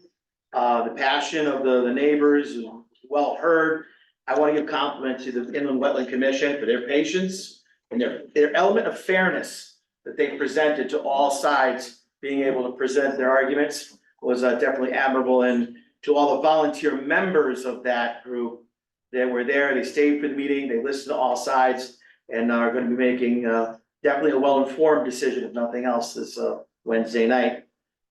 the passion of the neighbors is well heard. I want to give compliment to the Inland Wetland Commission for their patience and their element of fairness that they presented to all sides. Being able to present their arguments was definitely admirable, and to all the volunteer members of that group that were there, they stayed for the meeting, they listened to all sides, and are gonna be making definitely a well-informed decision, if nothing else, this Wednesday night.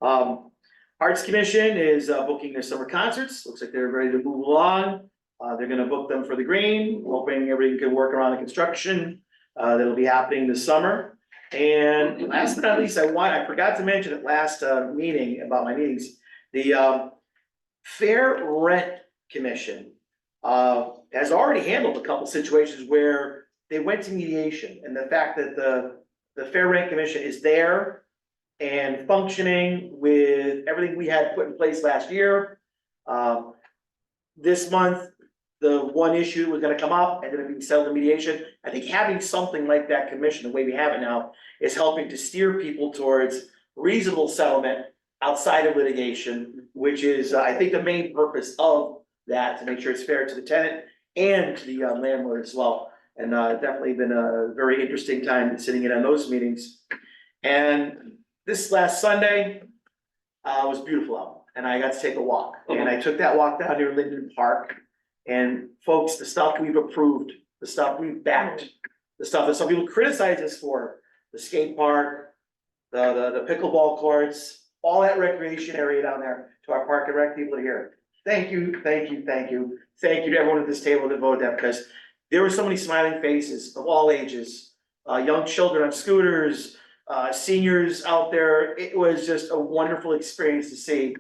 Arts Commission is booking their summer concerts, looks like they're ready to move along. They're gonna book them for the green, hoping everything can work around the construction that'll be happening this summer. And last but not least, I forgot to mention at last meeting about my meetings, the Fair Rent Commission has already handled a couple situations where they went to mediation, and the fact that the Fair Rent Commission is there and functioning with everything we had put in place last year. This month, the one issue was gonna come up and then it be settled in mediation. I think having something like that commission, the way we have it now, is helping to steer people towards reasonable settlement outside of litigation, which is, I think, the main purpose of that, to make sure it's fair to the tenant and to the landlord as well. And definitely been a very interesting time sitting in on those meetings. And this last Sunday was beautiful out, and I got to take a walk, and I took that walk down near Linden Park. And folks, the stuff we've approved, the stuff we've backed, the stuff that some people criticize us for, the skate park, the pickleball courts, all that recreation area down there, to our park and rec people here. Thank you, thank you, thank you. Thank you to everyone at this table that voted that, because there were so many smiling faces of all ages, young children on scooters, seniors out there. It was just a wonderful experience to see,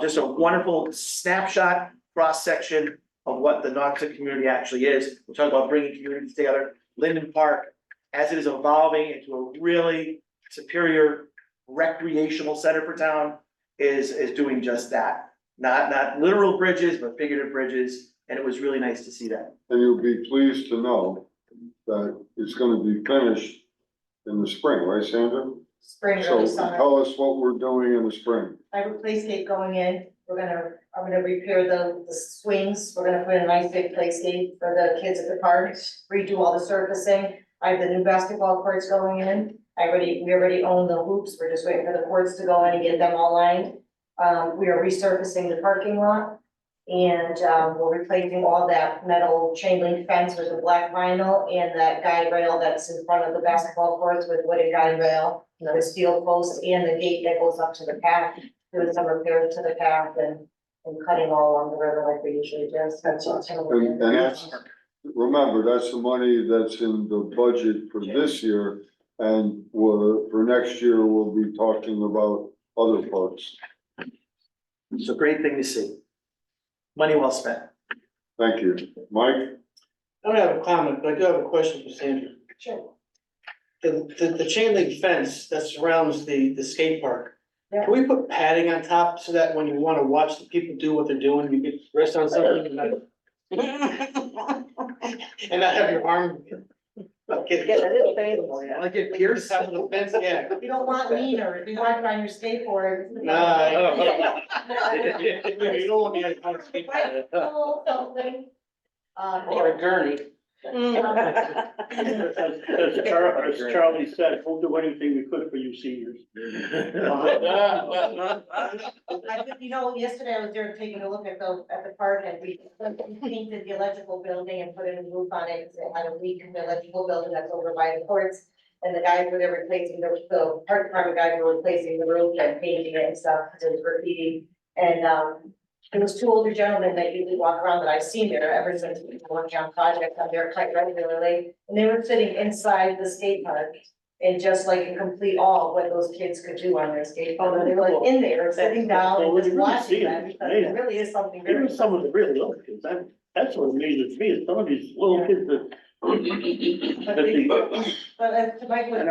just a wonderful snapshot, cross-section of what the Nautica community actually is. We're talking about bringing communities together. Linden Park, as it is evolving into a really superior recreational center for town, is doing just that. Not literal bridges, but figurative bridges, and it was really nice to see that. and you'll be pleased to know that it's gonna be finished in the spring, right, Sandra? Spring, So early summer. tell us what we're doing in the spring. I have a playscape going in, I'm gonna repair the swings, we're gonna put in a nice big playscape for the kids at the park, redo all the surfacing. I have the new basketball courts going in, We already own the hoops, we're just waiting for the courts to go in and get them all lined. We are resurfacing the parking lot. And, we're replacing all that metal chain link fence with the black vinyl and that guide rail that's in front of the basketball courts with wooden guide rail. The steel post and the gate that goes up to the path, doing some repairs to the path and cutting all along the river like we usually do. That's And that's, remember, that's the money that's in the budget for this year. And for next year, we'll be talking about other parts. It's a great thing to see. Money well spent. Thank you. Mike? I don't have a comment, but I do have a question for Sandra. Sure. The chain link fence that surrounds the skate park. Yeah. Can we put padding on top so that when you wanna watch the people do what they're doing, you can rest on something and not and not have your arm. Get Yeah, that is painful, yeah. Like it Here's pierced. top of the fence, yeah. If you don't want leaner, if you want it on your skateboard. Nah. You don't want me on skate. Little something. Or a gurney. As Charlie said, we'll do anything we could for you seniors. Yesterday I was there taking a look at the park and we painted the electrical building and put a new roof on it. It had a leak in the electrical building that's over by the courts. And the guys were there replacing the park department guys were replacing the roof and painting it and stuff, because it was graffiti. And, it was two older gentlemen that usually walk around that I've seen there ever since we've been working on projects on there quite regularly. And they were sitting inside the skate park and just like in complete awe of what those kids could do on their skateboard. They were like in there, sitting down and just watching them, because it really is something very. Even some of the really little kids, that's what amazes me, is some of these little kids that. But as to Mike said,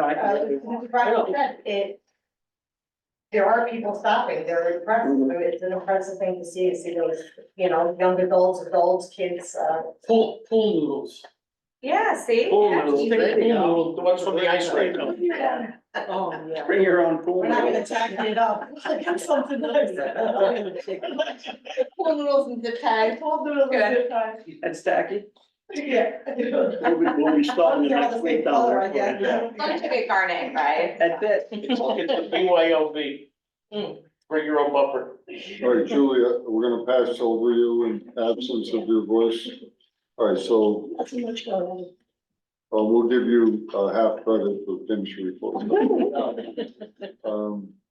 there are people stopping, they're impressed, it's an impressive thing to see those, young adults, kids, Pool noodles. Yeah, see? Pool That's noodles, easy. there you go. The ones from the ice rink. oh, yeah. Bring your own pool. We're not gonna tack it up, get something nice. Pool noodles and zip ties, pool noodles and zip ties. That's tacky. Yeah. We'll be starting the next week down there. Fun to be garnet, right? That's it. BYOB. Bring your own buffer. All right, Julia, we're gonna pass over you in absence of your voice. All right, so we'll give you half credit for Tim's report.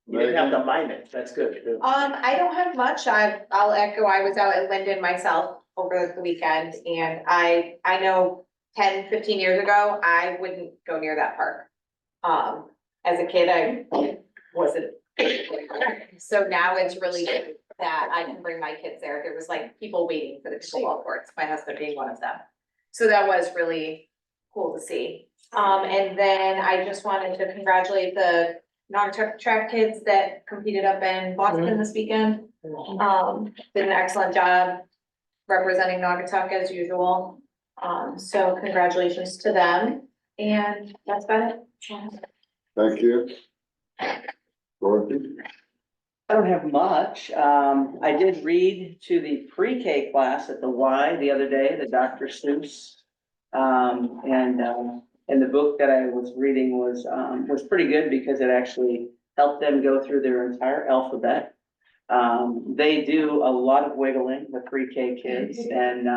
You didn't have to mime it, that's good. I don't have much. I'll echo, I was out at Linden myself over the weekend and I know 10, 15 years ago, I wouldn't go near that park. As a kid, I wasn't. So now it's really good that I can bring my kids there. There was like people waiting for the pickleball courts, my husband being one of them. So that was really cool to see. And then I just wanted to congratulate the non-track kids that competed up in Boston this weekend. Did an excellent job representing Naugatuck as usual. So congratulations to them, and that's about it. Thank you. Dorothy? I don't have much. I did read to the pre-K class at the Y the other day, the Dr. Seuss. And the book that I was reading was pretty good because it actually helped them go through their entire alphabet. They do a lot of wiggling, the pre-K kids, and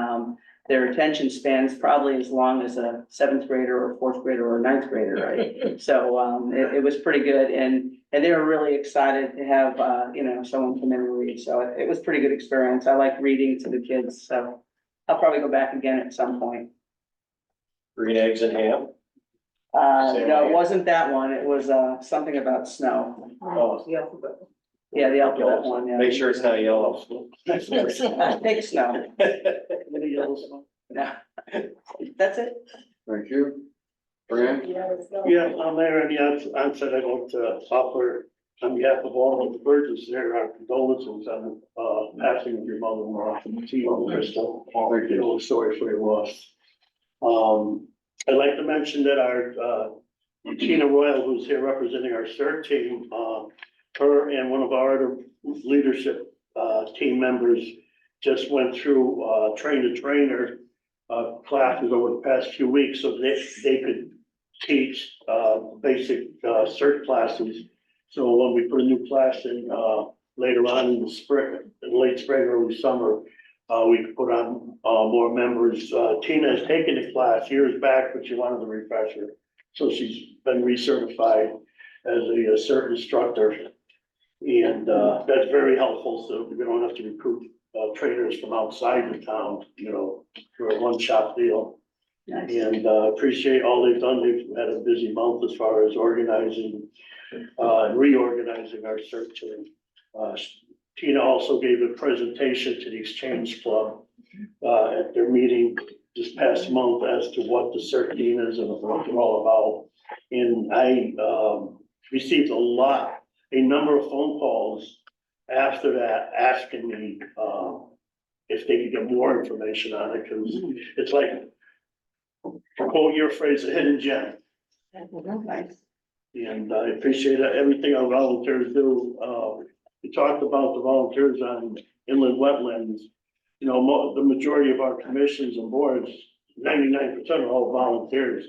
their attention span's probably as long as a seventh grader or fourth grader or ninth grader, right? So it was pretty good, and they were really excited to have someone come in and read. So it was a pretty good experience. I like reading to the kids, so I'll probably go back again at some point. Green eggs and ham. No, it wasn't that one. It was something about snow. Oh, Yeah, the alphabet one, yeah. make sure it's not yellow. Take snow. No, that's it. Thank you. Fran? Yeah, I'm there on the onset, I want to offer on behalf of all of the Burgess there, our condolences on passing of your mother-in-law, to you, Crystal. Thank you. Sorry for your loss. I'd like to mention that our Tina Royal, who's here representing our CERT team, her and one of our other leadership team members just went through train the trainer classes over the past few weeks, so they could teach, basic, cert classes. So when we put a new class in, later on in the spring, in late spring, early summer, we could put on, more members. Tina has taken the class years back, but she wanted a refresher. So she's been recertified as a cert instructor. And, that's very helpful, so we don't have to recruit, trainers from outside the town, you know, for a one-shot deal. Nice. And, appreciate all they've done. They've had a busy month as far as organizing, and reorganizing our search. Tina also gave a presentation to the Exchange Club, at their meeting this past month as to what the CERT team is and what they're all about. And I, received a number of phone calls after that, asking me, if they could get more information on it, because it's like, to quote your phrase, a hidden gem. Nice. And I appreciate everything our volunteers do. We talked about the volunteers on inland wetlands. You know, the majority of our commissions and boards, 99% are all volunteers.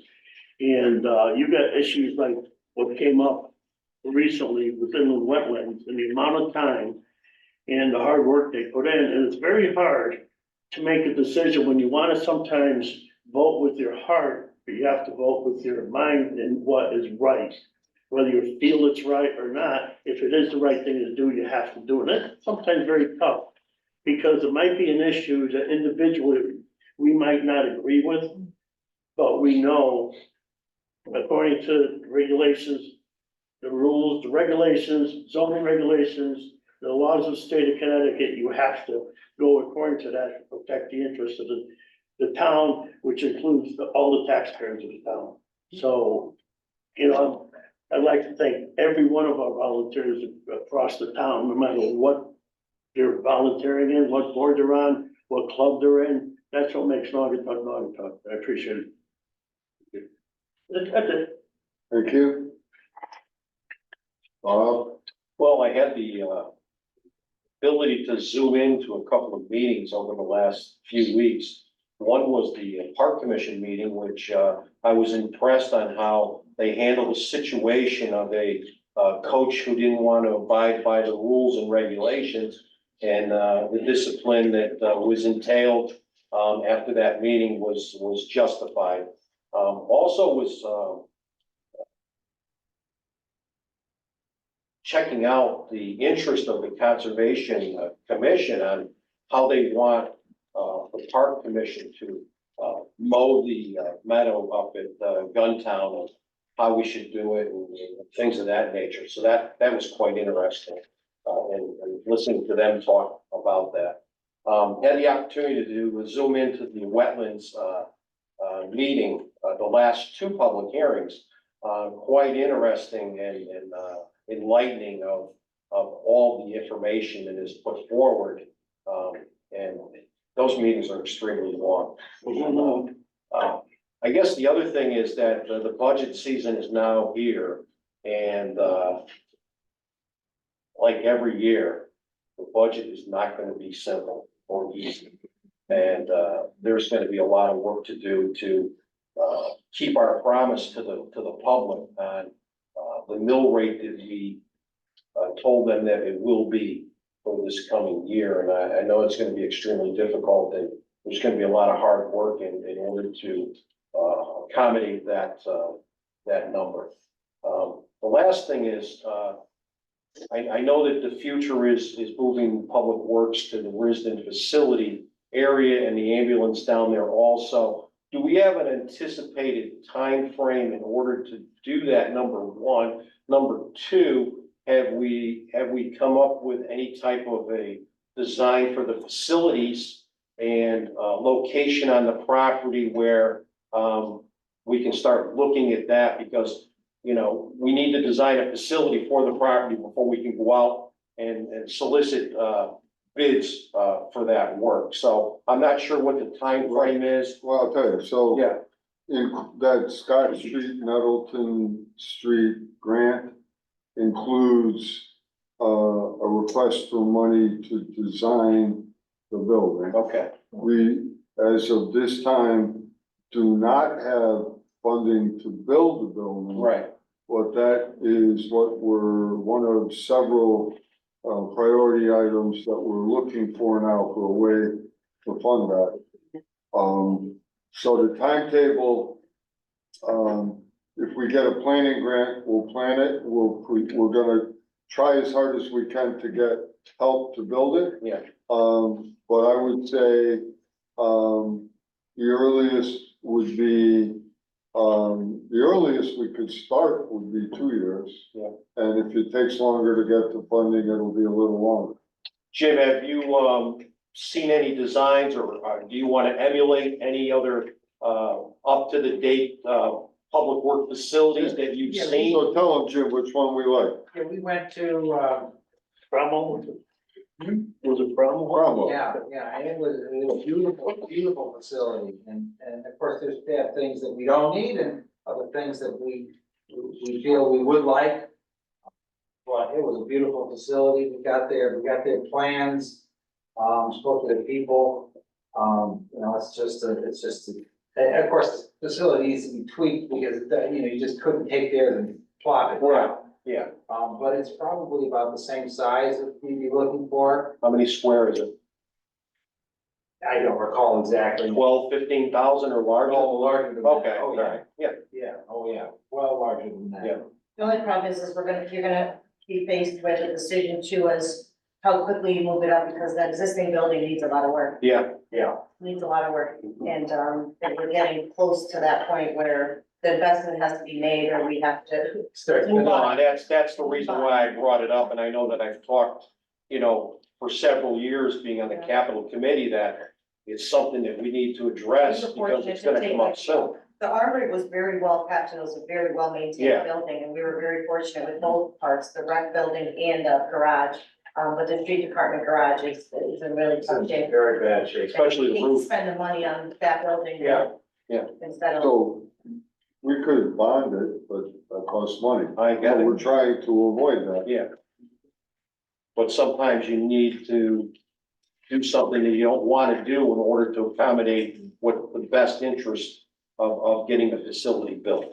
And, you got issues like what came up recently with inland wetlands and the amount of time and the hard work they put in. And it's very hard to make a decision when you want to sometimes vote with your heart, but you have to vote with your mind and what is right. Whether you feel it's right or not, if it is the right thing to do, you have to do it. And it's sometimes very tough because it might be an issue that individually we might not agree with, but we know according to regulations, the rules, the regulations, zoning regulations, the laws of the state of Connecticut, you have to go according to that to protect the interests of the town, which includes all the taxpayers of the town. So, you know, I'd like to thank every one of our volunteers across the town, no matter what they're volunteering in, what board they're on, what club they're in. That's what makes Naugatuck Naugatuck. I appreciate it. That's it. Thank you. Bob? Well, I had the ability to zoom into a couple of meetings over the last few weeks. One was the Park Commission meeting, which I was impressed on how they handled the situation of a coach who didn't want to abide by the rules and regulations, and the discipline that was entailed after that meeting was justified. Also was checking out the interest of the Conservation Commission on how they want the Park Commission to mow the meadow up at Guntown, and how we should do it and things of that nature. So that was quite interesting, and listening to them talk about that. Had the opportunity to zoom into the wetlands meeting, the last two public hearings, quite interesting and enlightening of all the information that is put forward. And those meetings are extremely long. I guess the other thing is that the budget season is now here, and like every year, the budget is not going to be simple or easy. And there's going to be a lot of work to do to keep our promise to the public on the mill rate that we told them that it will be for this coming year. And I know it's going to be extremely difficult, and there's going to be a lot of hard work in order to accommodate that number. The last thing is, I know that the future is moving public works to the Risden facility area and the ambulance down there also. Do we have an anticipated time frame in order to do that, number one? Number two, have we come up with any type of a design for the facilities and location on the property where we can start looking at that? Because, you know, we need to design a facility for the property before we can go out and solicit bids for that work. So I'm not sure what the time frame is. Well, I'll tell you, so. Yeah. In that Scott Street, Nettleton Street grant includes a request for money to design the building. Okay. We, as of this time, do not have funding to build the building. Right. But that is what we're, one of several, priority items that we're looking for now for a way to fund that. So the timetable, if we get a planning grant, we'll plan it, we're gonna try as hard as we can to get help to build it. Yeah. But I would say, the earliest would be, the earliest we could start would be 2 years. Yeah. And if it takes longer to get the funding, it'll be a little longer. Jim, have you, seen any designs or do you want to emulate any other, up to the date, public work facilities that you've Yeah, seen? So tell them, Jim, which one we like. Yeah, we went to, Cromwell, was it Cromwell? Cromwell. yeah, and it was a beautiful facility, and of course, they have things that we don't need and other things that we feel we would like. But it was a beautiful facility, we got their plans, spoke to the people, you know, it's just, and of course, the facility needs to be tweaked because, you know, you just couldn't take theirs and plop it down. Yeah. But it's probably about the same size that we'd be looking for. How many square is it? I don't recall exactly. 12, 15,000 or larger? Oh, larger than that. Okay, Oh, all yeah. right, yeah. Yeah, oh, yeah, well, larger than that. Yeah. The only problem is you're gonna be faced with a decision too, as how quickly you move it up, because that existing building needs a lot of work. Yeah. Needs a lot of work, and we're getting close to that point where the investment has to be made, or we have to. Start. Move on. No, that's the reason why I brought it up, and I know that I've talked, you know, for several years being on the capital committee, that it's something that we need to address We were because fortunate it's to gonna take come up it. soon. The armory was very well kept, and it was a very well Yeah. maintained building, and we were very fortunate with both parts, the rec building and the garage. But the street department garage is in really tough shape. Very bad shape. Especially the We hate to roof. spend the money on that building. Yeah. Instead of. So we could bond it, but that costs money. I get So it. we're trying to avoid that. Yeah. But sometimes you need to do something that you don't want to do in order to accommodate what the best interest of getting the facility built.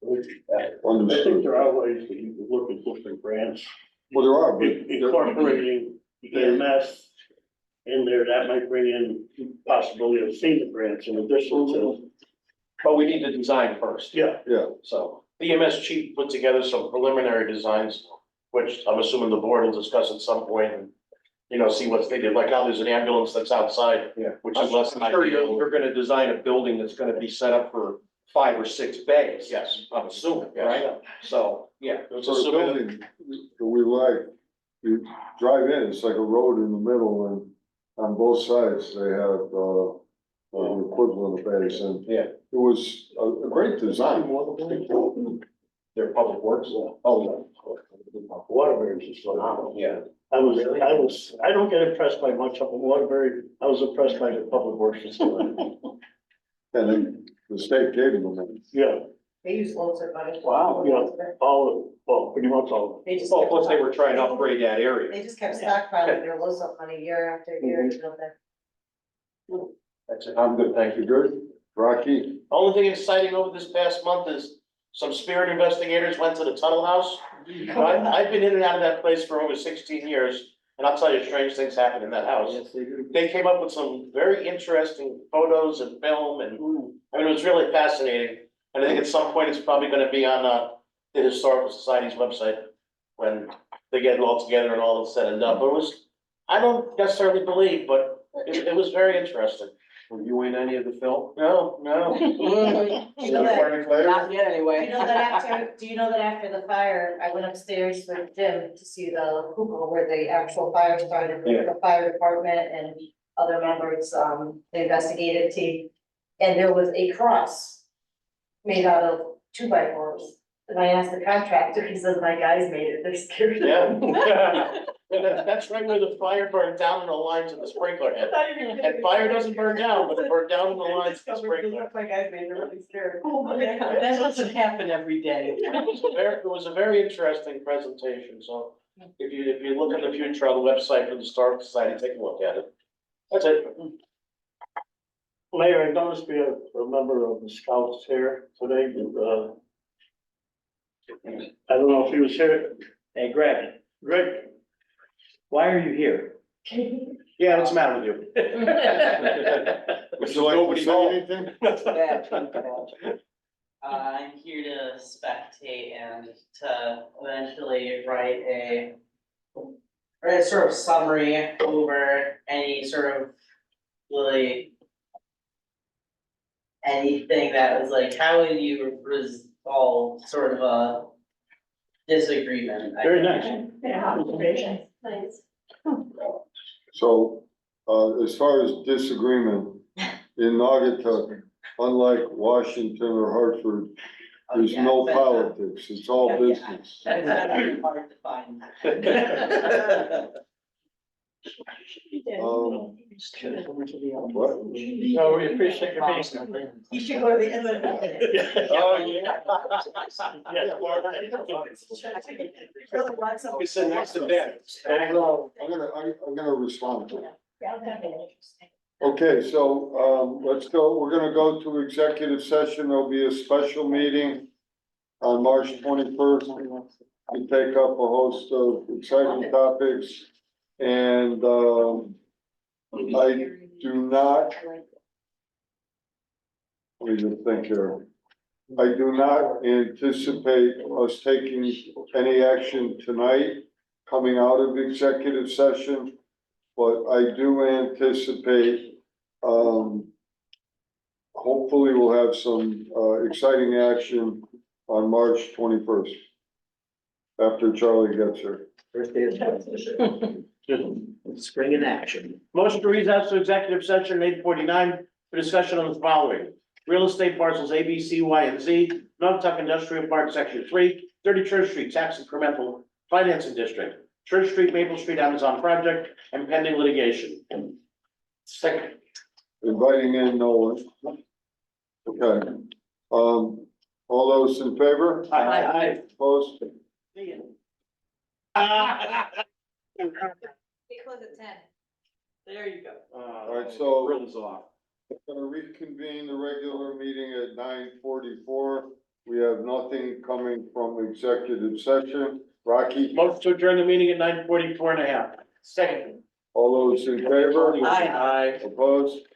I Understood. think there are ways that you could look at different grants, Well, there are, incorporating EMS in there, that might bring in possibility of FEMA grants in addition to. But we need to design first. Yeah. So the EMS chief put together some preliminary designs, which I'm assuming the board will discuss at some point and, you know, see what's needed. Like now there's an ambulance that's outside, which is less than I'm sure ideal. You're gonna design a building that's gonna be set up for 5 or 6 bays. Yes, I'm assuming, right? So, yeah. it's So the assuming that- building that we like, you drive in, it's like a road in the middle, and on both sides, they have, the equivalent of bays, and Yeah, it was a great design. they're public works. Oh, Waterbury is phenomenal. yeah. I don't get impressed by much of Waterbury, I was impressed by the public works facility. And then the state gave them the money. Yeah, They use loads of money. Wow. Pretty much all. They just. Well, plus they were trying to upgrade that area. They just kept stockpiling their loads of money year after year to build that. That's it. I'm good, thank you. Good, Rocky? Only thing exciting over this past month is some spirit investigators went to the tunnel house. I've been in and out of that place for over 16 years, and I'll tell you, strange things happen in that house. They came up with some very interesting photos and film, and I mean, it was really fascinating. And I think at some point, it's probably gonna be on, the Historical Society's website when they get it all together and all is said and done. But it was, I don't necessarily believe, but it was very interesting. Were you in any of the film? No. You know that- Not yet, Do anyway. you know that after the fire, I went upstairs with Jim to see the cupola where the actual fire started, with the fire department and other members, the investigative team. And there was a cross made out of 2x4s. And I asked the contractor, he says, my guys made it, they're scared. Yeah. That's right where the fire burned down in the lines of the sprinkler head. And fire doesn't burn down, but it burned down in the lines of the sprinkler. My guys made it, they're really scared. Oh my God, that doesn't happen every day. It was a very interesting presentation, so if you look in the future on the website for the Historical Society, take a look at it. That's it. Mayor, I noticed we have a member of the Scouts here today, I don't know if he was here. Hey, Greg, Greg, why are you here? Yeah, what's the matter with you? Would you like to say anything? I'm here to spectate and to eventually write a sort of summary over any sort of really anything that was like, how would you resolve sort of a disagreement? very nice. Yeah. Nice. So, as far as disagreement, in Naugatuck, unlike Washington or Hartford, there's no politics, it's all business. That's very hard to find. What? No, we appreciate your being here. You should go to the end of the. Oh, yeah. Really want something. We sit next to Ben. I'm gonna respond to it. Okay, so, let's go, we're gonna go to executive session, there'll be a special meeting on March 21st. We take up a host of exciting topics, and, I do not, let me just think here. I do not anticipate us taking any action tonight coming out of executive session, but I do anticipate, hopefully we'll have some, exciting action on March 21st. After Charlie gets here. First day of spring in action. Motion to recess to executive session 8:49 for discussion on the following. Real estate parcels A, B, C, Y, and Z, Naugatuck Industrial Park, Section 3, 30 Church Street, Tax Incremental Financing District, Church Street, Maple Street, Amazon Project, and pending litigation. Second. Inviting in Nolan. Okay, all those in favor? Aye. Opposed? We close at 10. There you go. All right, so- Grill is off. Gonna reconvene the regular meeting at 9:44. We have nothing coming from executive session. Rocky, Motion to adjourn the meeting at 9:44 and a half. Second. all those in favor? Aye. Aye. Opposed?